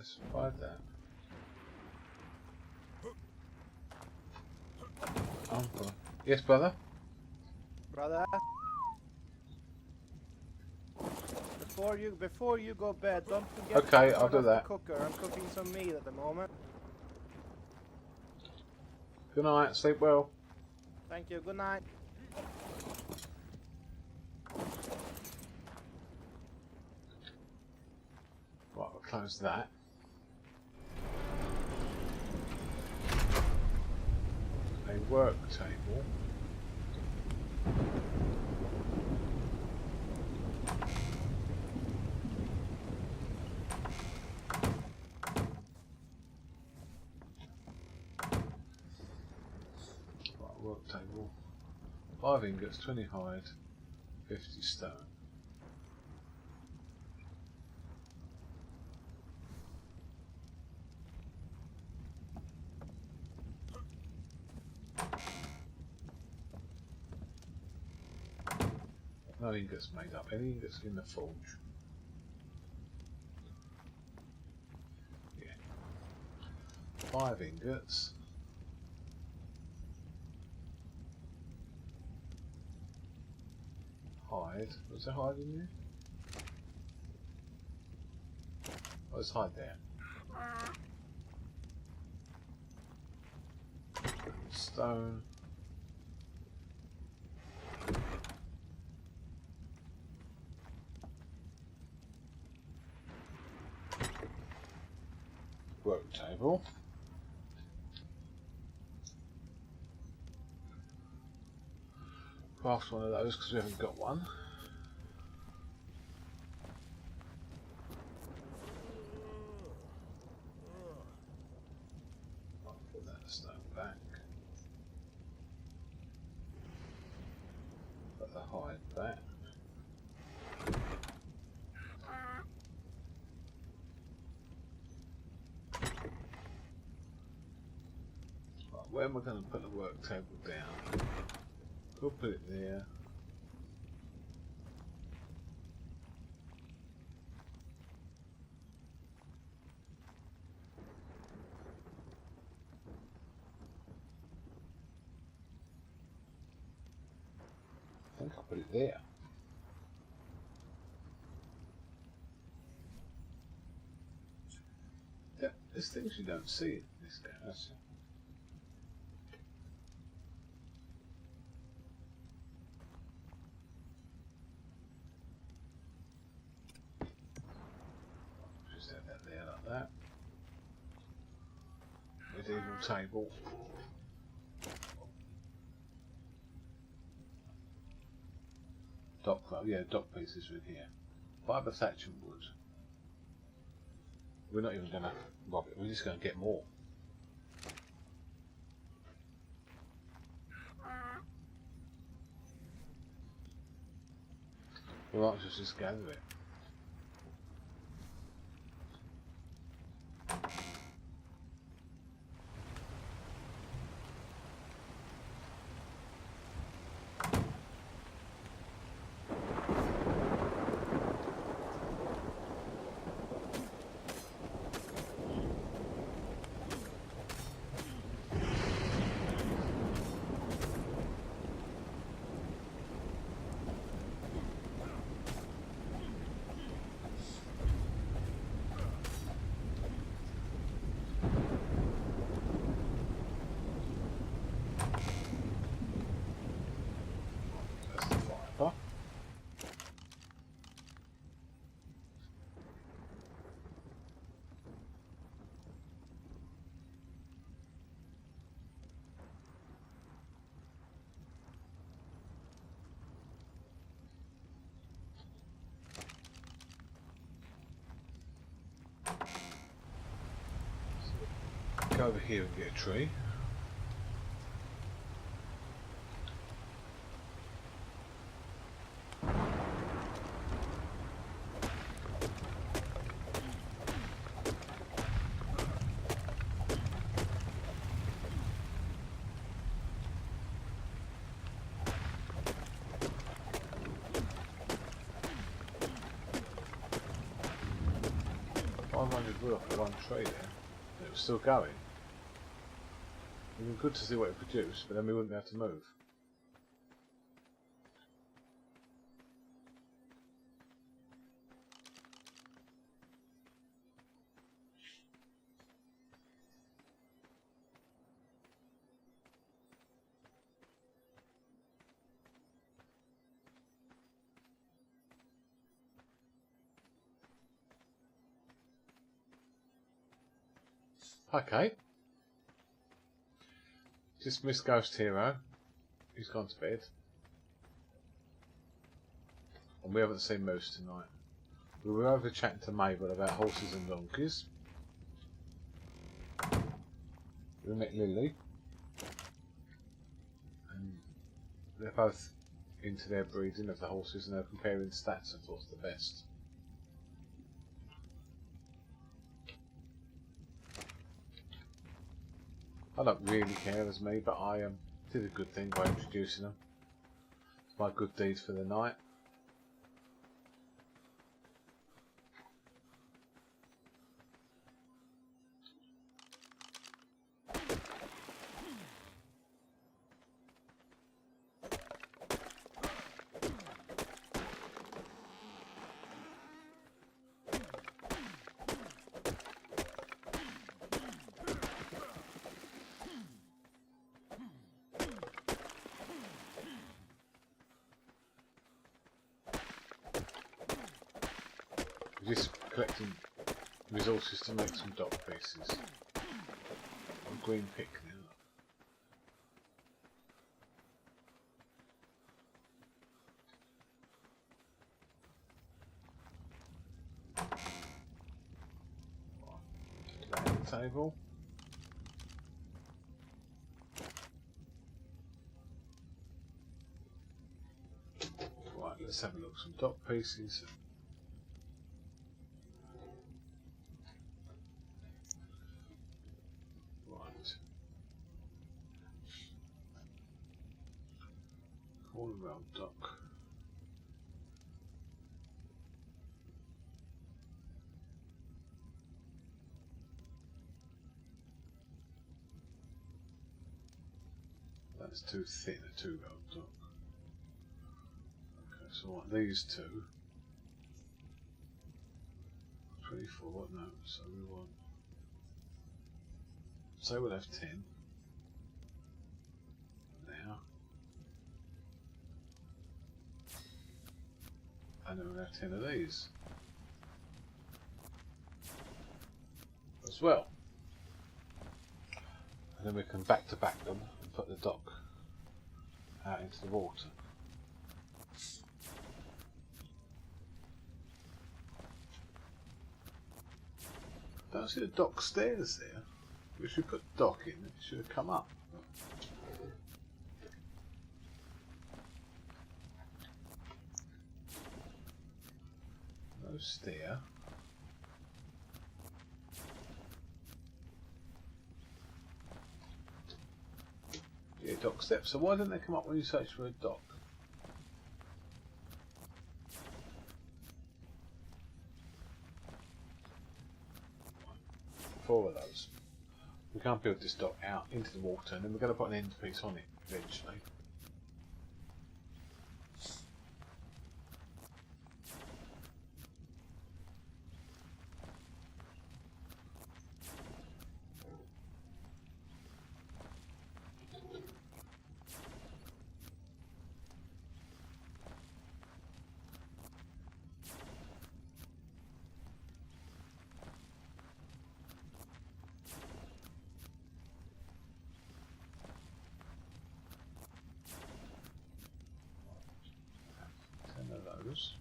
Let's find that. Oh, yes, brother? Brother? Before you go bed, don't forget Okay, to I'll turn do off that. the cooker. I'm cooking some meat at the moment. Good night, sleep well. Thank you, good night. Right, we'll close that. work table. Right, work table. 5 ingots, 20 hide, 50 stone. No ingots made up. Any ingots in the forge? Yeah. 5 ingots. Hide. Was there hide in there? Oh, there's hide there. Stone. Work table. Craft one of those because we haven't got one. I'll put that stone back. Put the hide back. Right, where am I going to put the work table down? We'll put it there. I think I'll put it there. Yeah, there's things you don't see in this game, that's it. Just add that there like that. Medieval table. Dock, yeah, dock pieces are in here. Fibre thatch and wood. We're not even going to rob it, we're just going to get more. We might as well just gather it. That's the fibre. Go over here and get a tree. Wood off one tree there, and it was still going. It would be good to see what it produced, but then we wouldn't be able to move. Okay. Just missed Ghost Hero. He's gone to bed. And we haven't seen Moose tonight. We were over chatting to Mabel about horses and donkeys. We met Lily. And they're both into their breeding of the horses and they're comparing stats of what's the best. I don't really care as me, but I did a good thing by introducing them. It's my good deed for the night. We're just collecting resources to make some dock pieces. A green pick now. Right, lay on the table. Right, let's have a look. Some dock pieces. All around dock. That's too thin, a 2-round dock. Okay, so what, these two? 24, what no, so we want... So we'll have 10. Now. And then we'll have 10 of these. As well. And then we can back to back them and put the dock out into the water. Don't see the dock stairs there. We should put dock in, it should have come up. No stair. Yeah, dock steps. So why didn't they come up when you search for a dock? 4 of those. We can't build this dock out into the water and then we're going to put an end piece on it eventually. Those.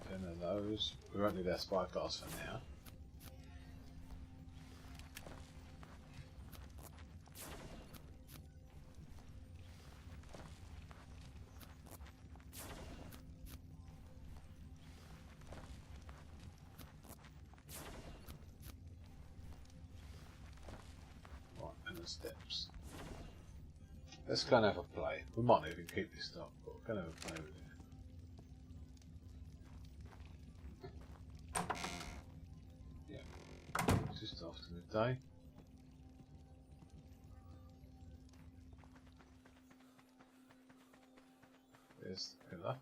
Ten of those. We won't need our spyglass for now. Steps. Let's go and have a play. We might not even keep this dock, but we're going to have a play with it. Yeah, just after midday. There's the pillar.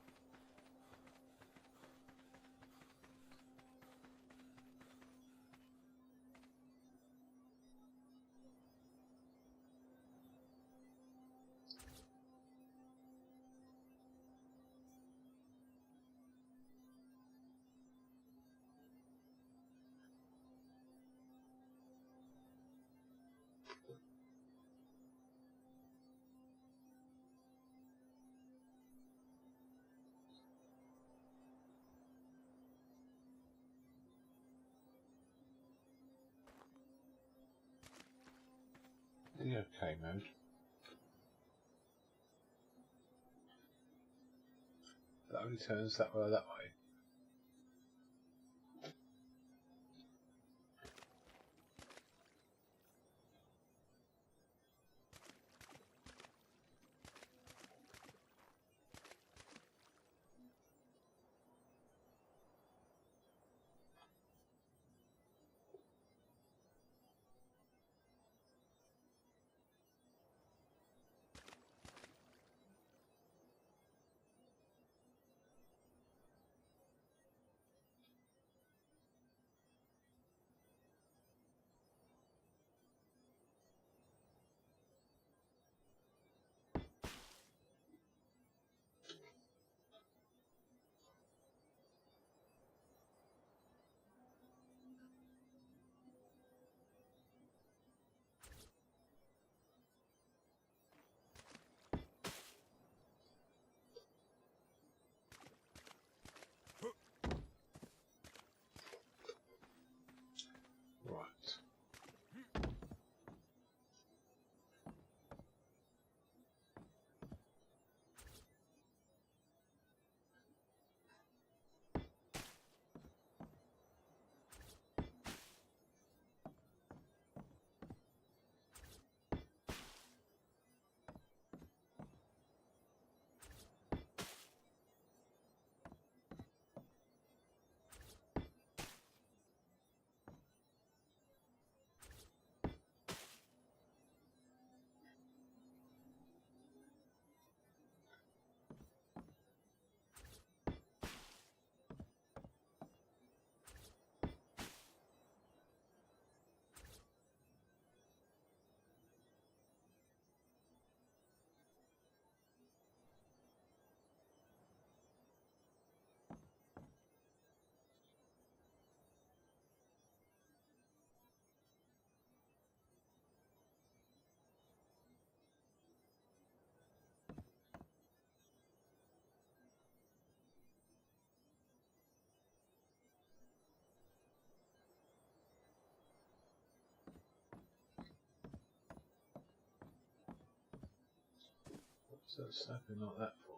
AFK mode. That only turns that way or that way. Right. What's that snapping like that for?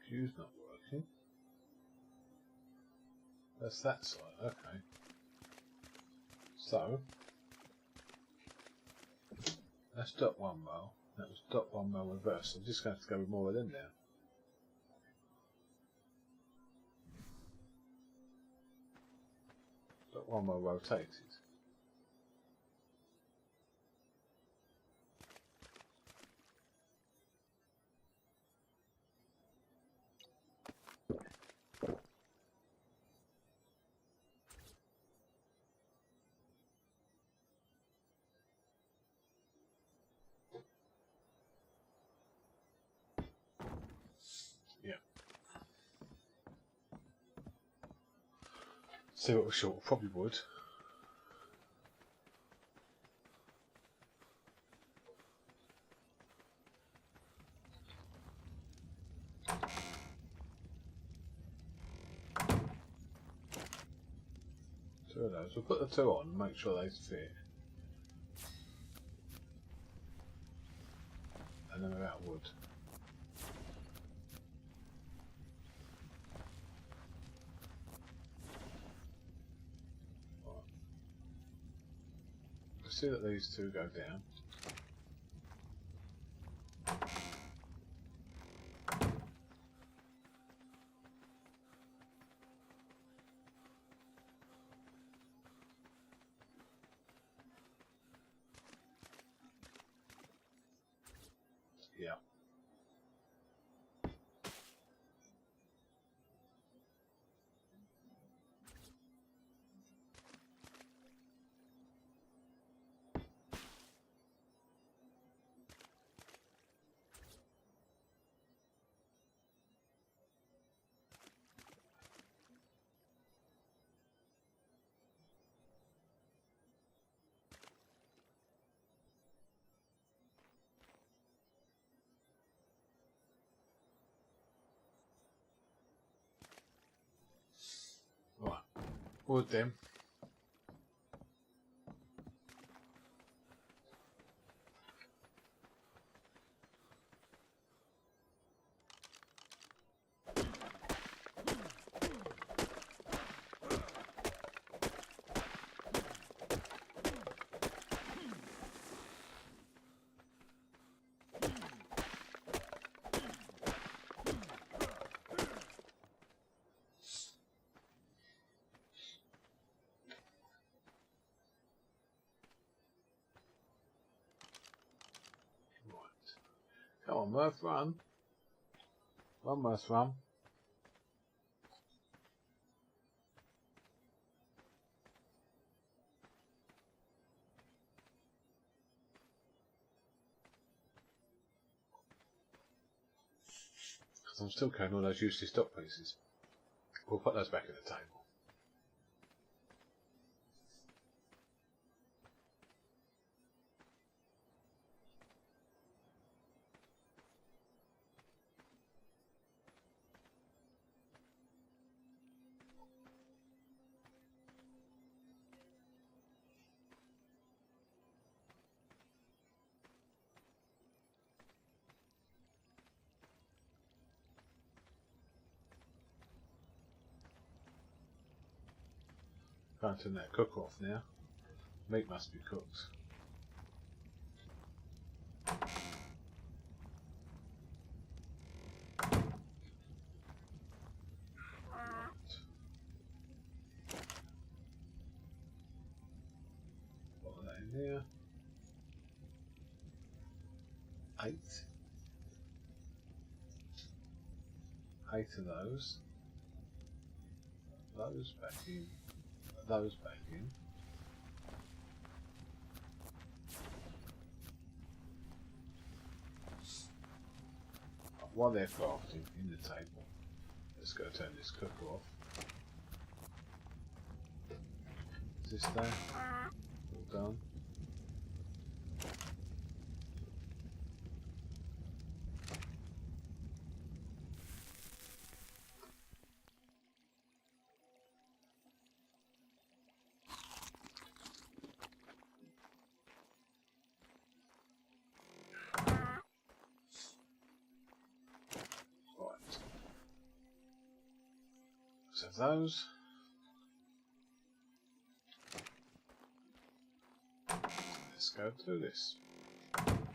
Fue's not working. That's that side, okay. So, that's dot one mile. That was dot 1 mile reverse. I'm just going to have to go with more of them now. Dot 1 mile rotated. Yeah. See what we're short, probably would. Two of those. We'll put the two on and make sure they fit. And then we're out of wood. Right. Let's see that these two go down. Yeah. wood then. Come on, Mirth, run. Run, Mirth, run. Because I'm still carrying all those useless stock pieces. We'll put those back at the table. Can't turn that cooker off now. Meat must be cooked. Put that in there. 8. 8 of those. Those back in. Those back in. While they're crafting in the table, let's go turn this cooker off. Is this there? All done. So those. Let's go through this.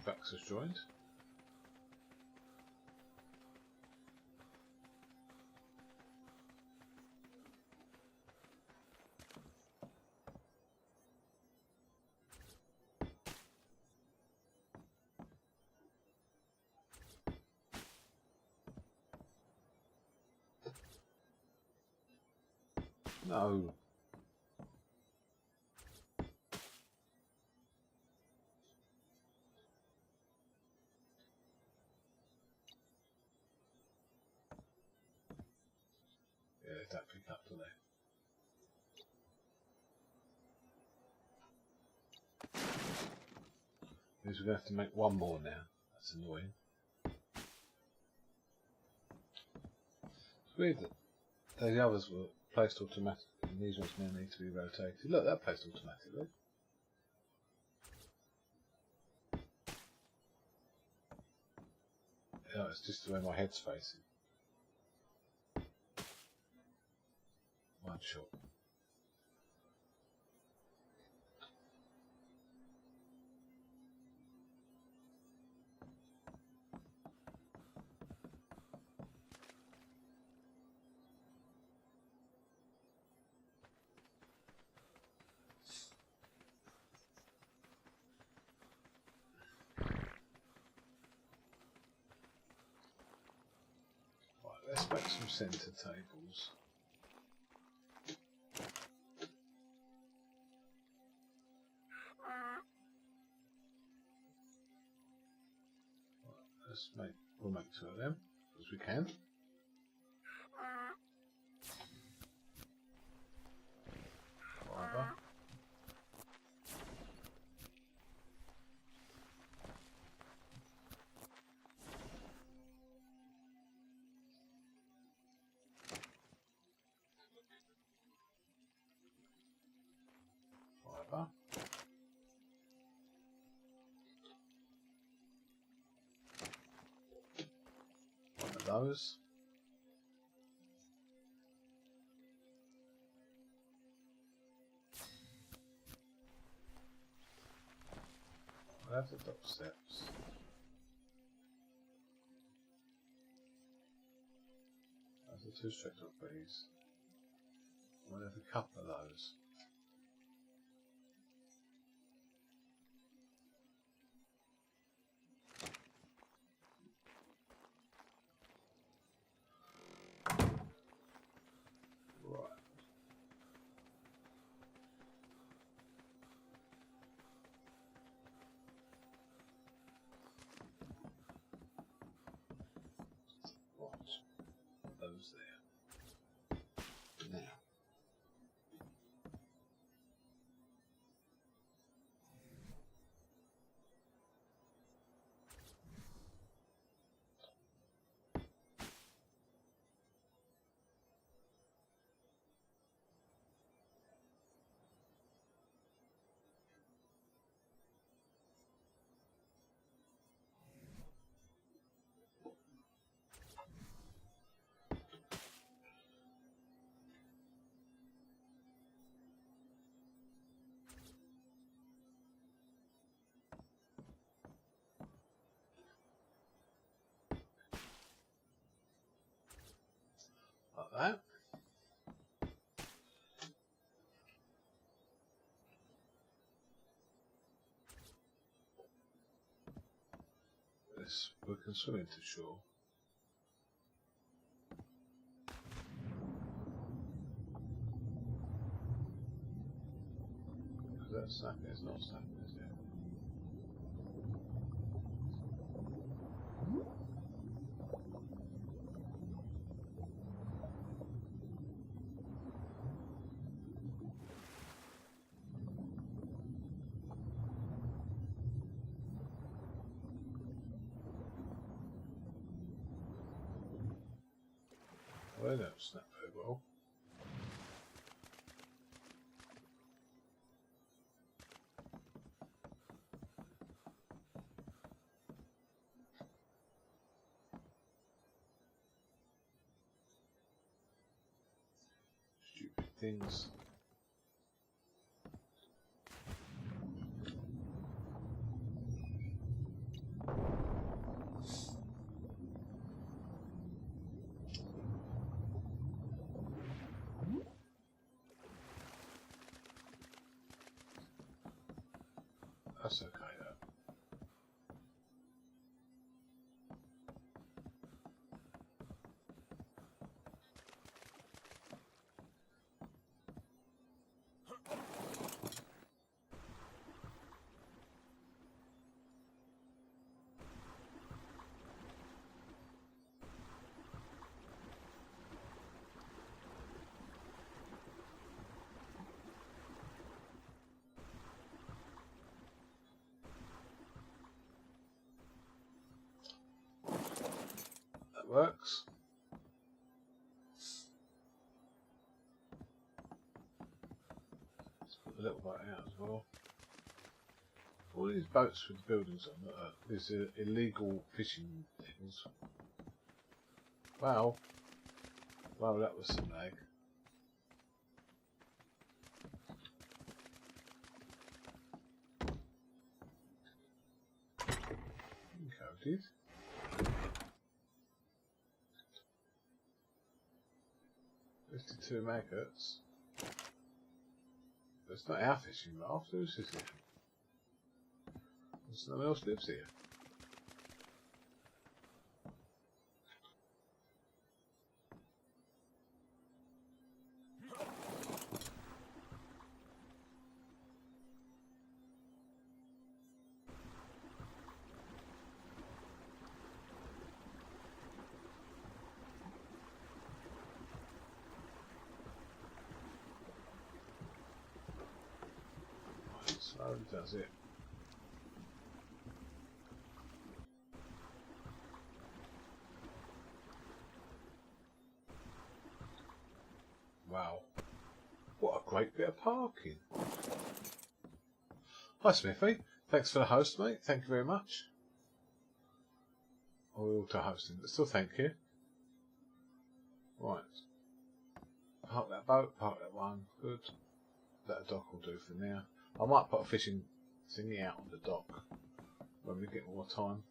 Faxes joined. No. Yeah, they don't pick up, do they? Means we're going to have to make one more now. That's annoying. It's weird that the others were placed automatically and these ones now need to be rotated. Look, they're placed automatically. Yeah, it's just the way my head's facing. One shot. Let's make some centre tables. We'll make 2 of them as we can. Fibre. those. I have the top steps. That's the 2 structural bees. We'll have a couple of those. Those there. Now. Like that. This we can swim into shore. Because that's snapping, it's not snapping, is it? Well, they don't snap very well. Stupid things. That's okay though. That works. Let's put the little boat out as well. All these boats with the buildings on these illegal fishing things. Wow. Well, that was some lag. Encoded. Maggots. But it's not our fishing raft, who's this here? There's no one else lives here. Slowly does it. Wow. What a great bit of parking. Hi Smithy. Thanks for the host, mate. Thank you very much. Oh, we're auto-hosting, but still thank you. Right. Park that boat, park that one. Good. That dock will do for now. I might put a fishing thingy out on the dock when we get more time.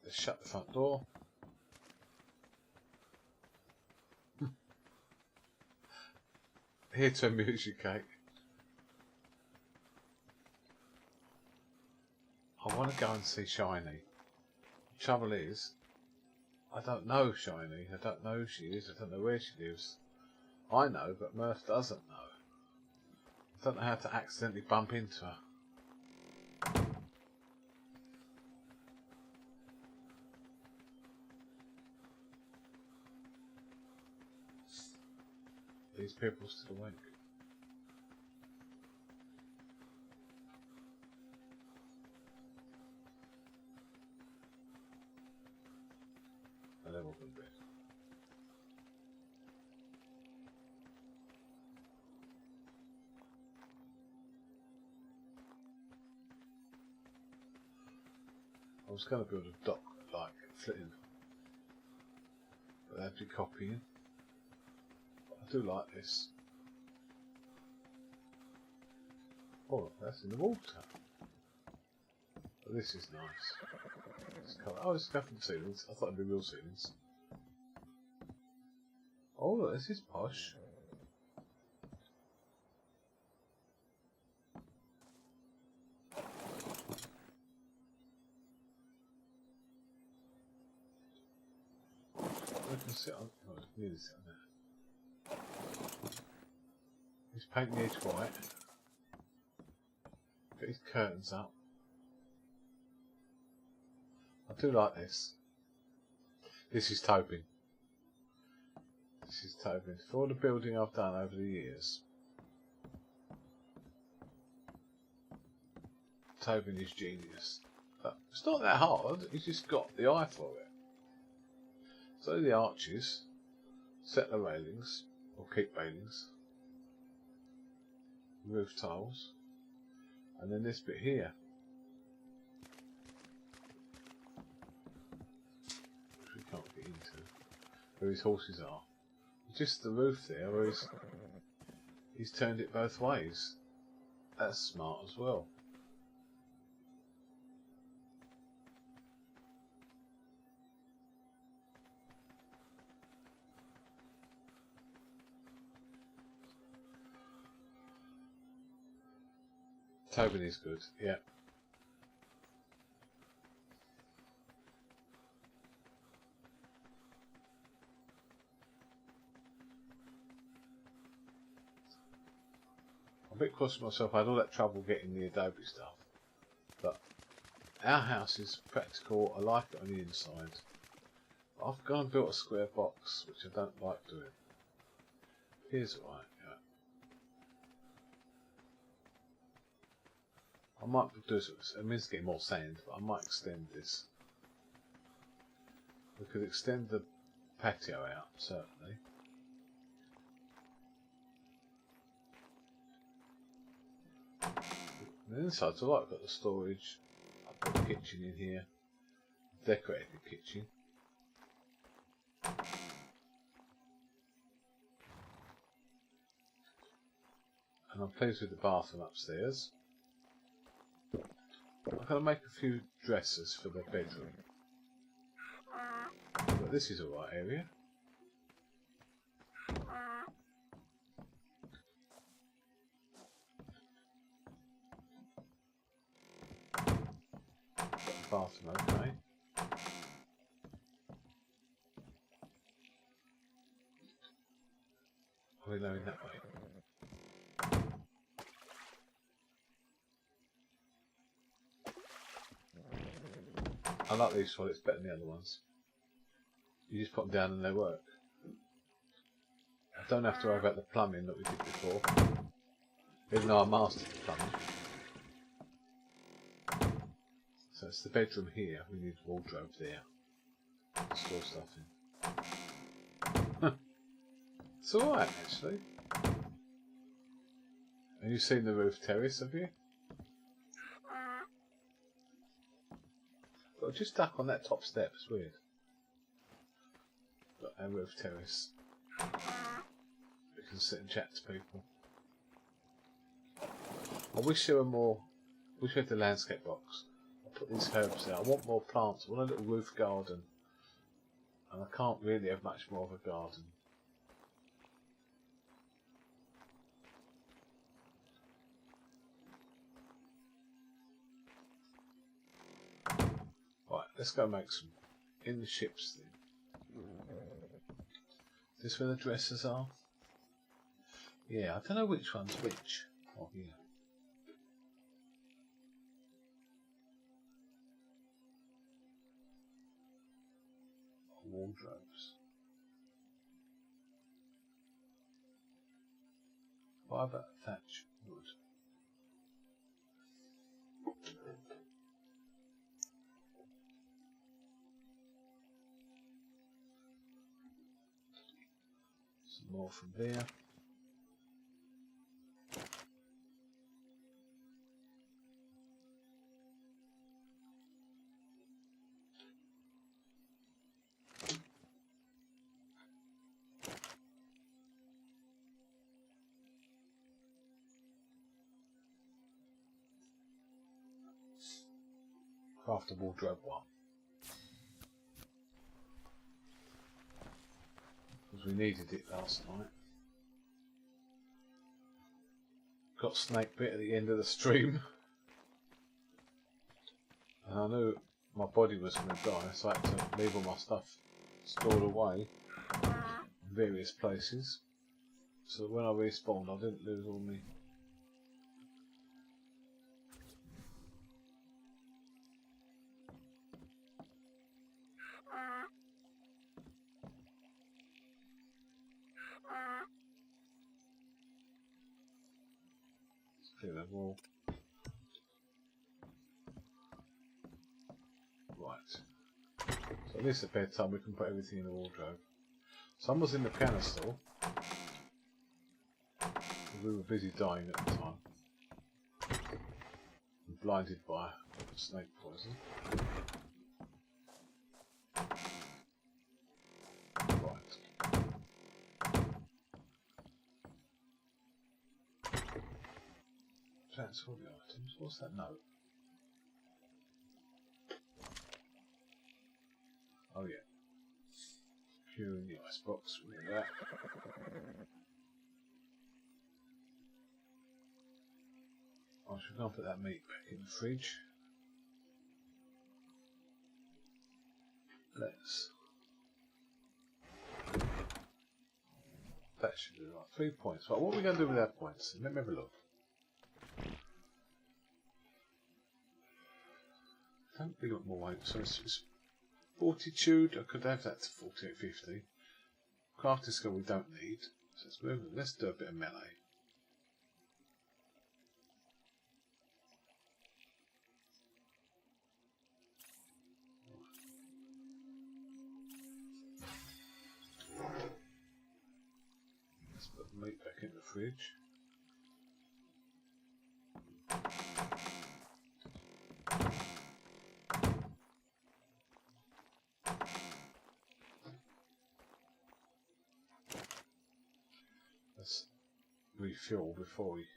Let's shut the front door. Here to amuse you, Kate. I want to go and see Shiny. Trouble is, I don't know Shiny. I don't know who she is. I don't know where she lives. I know, but Mirth doesn't know. I don't know how to accidentally bump into her. These people still awake. They're all going to bed. I was going to build a dock like Flitting, but that'd be copying. But I do like this. Oh, that's in the water. But this is nice. Oh, it's scaffolding ceilings. I thought it'd be real ceilings. Oh, look, this is posh. I can sit on. Oh, I can nearly sit on there. He's painting the edge white. Get his curtains up. I do like this. This is Tobin. This is Tobin. For all the building I've done over the years, Tobin is genius. But it's not that hard, he's just got the eye for it. So the arches, set the railings, or keep railings, roof tiles, and then this bit here. Which we can't get into, where his horses are. Just the roof there where he's turned it both ways. That's smart as well. Tobin is good, yeah. I'm a bit cross with myself. I had all that trouble getting the Adobe stuff, but our house is practical. I like it on the inside. But I've gone and built a square box, which I don't like doing. Here's alright. Yeah. I might do something. I mean, it's getting more sand, but I might extend this. We could extend the patio out, certainly. The inside's alright, I've got the storage, I've got the kitchen in here, decorated the kitchen. And I'm pleased with the bathroom upstairs. I've got to make a few dressers for the bedroom. But this is alright area. Bathroom okay. Are we going that way? I like these toilets better than the other ones. You just put them down and they work. I don't have to worry about the plumbing that we did before, even though I mastered the plumbing. So it's the bedroom here, we need a wardrobe there to store stuff in. It's alright actually. And you've seen the roof terrace, have you? Got just stuck on that top step. It's weird. Got our roof terrace. We can sit and chat to people. I wish there were more. I wish we had the landscape box. I put these herbs there. I want more plants. I want a little roof garden. And I can't really have much more of a garden. Right, let's go make some in the ships then. Is this where the dressers are? Yeah, I don't know which one's which. Oh, here. Wardrobes. Fibre thatch wood. Some more from there. Craft a wardrobe one. Because we needed it last night. Got snake bit at the end of the stream. And I knew my body was going to die, so I had to leave all my stuff stored away in various places. So that when I respawned I didn't lose all my... Clear the wall. Right. So at least at bedtime we can put everything in the wardrobe. Someone's in the piano store. We were busy dying at the time. And blinded by snake poison. Right. Transfer the items. What's that note? Oh yeah. Here in the icebox. We get that. I should go and put that meat back in the fridge. Let's. That should be right. 3 points. Right, what are we going to do with our points? Let me have a look. I don't think we got more weight, so it's fortitude. I could have that to 4850. Crafting skill we don't need. So let's do a bit of melee. Let's put the meat back in the fridge. Let's refuel before we go.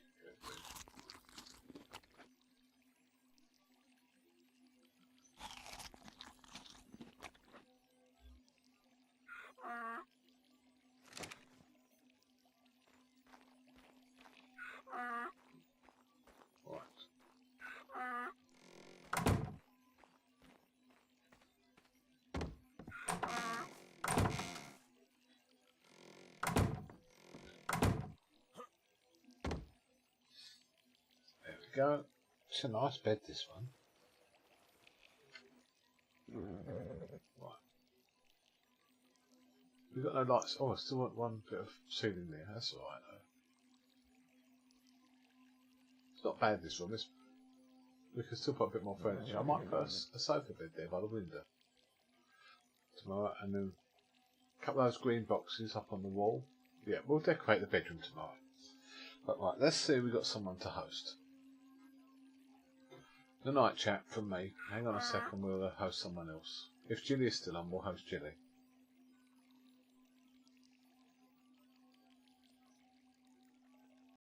Go. It's a nice bed, this one. Right. We've got no lights. Oh, I still want one bit of ceiling there. That's alright though. It's not bad, this room. We can still put a bit more furniture. I might put a sofa bed there by the window tomorrow, and then a couple of those green boxes up on the wall. Yeah, we'll decorate the bedroom tomorrow. But right, let's see if we've got someone to host. Good night, chat from me. Hang on a second, we'll host someone else. If Jilly is still on, we'll host Jilly.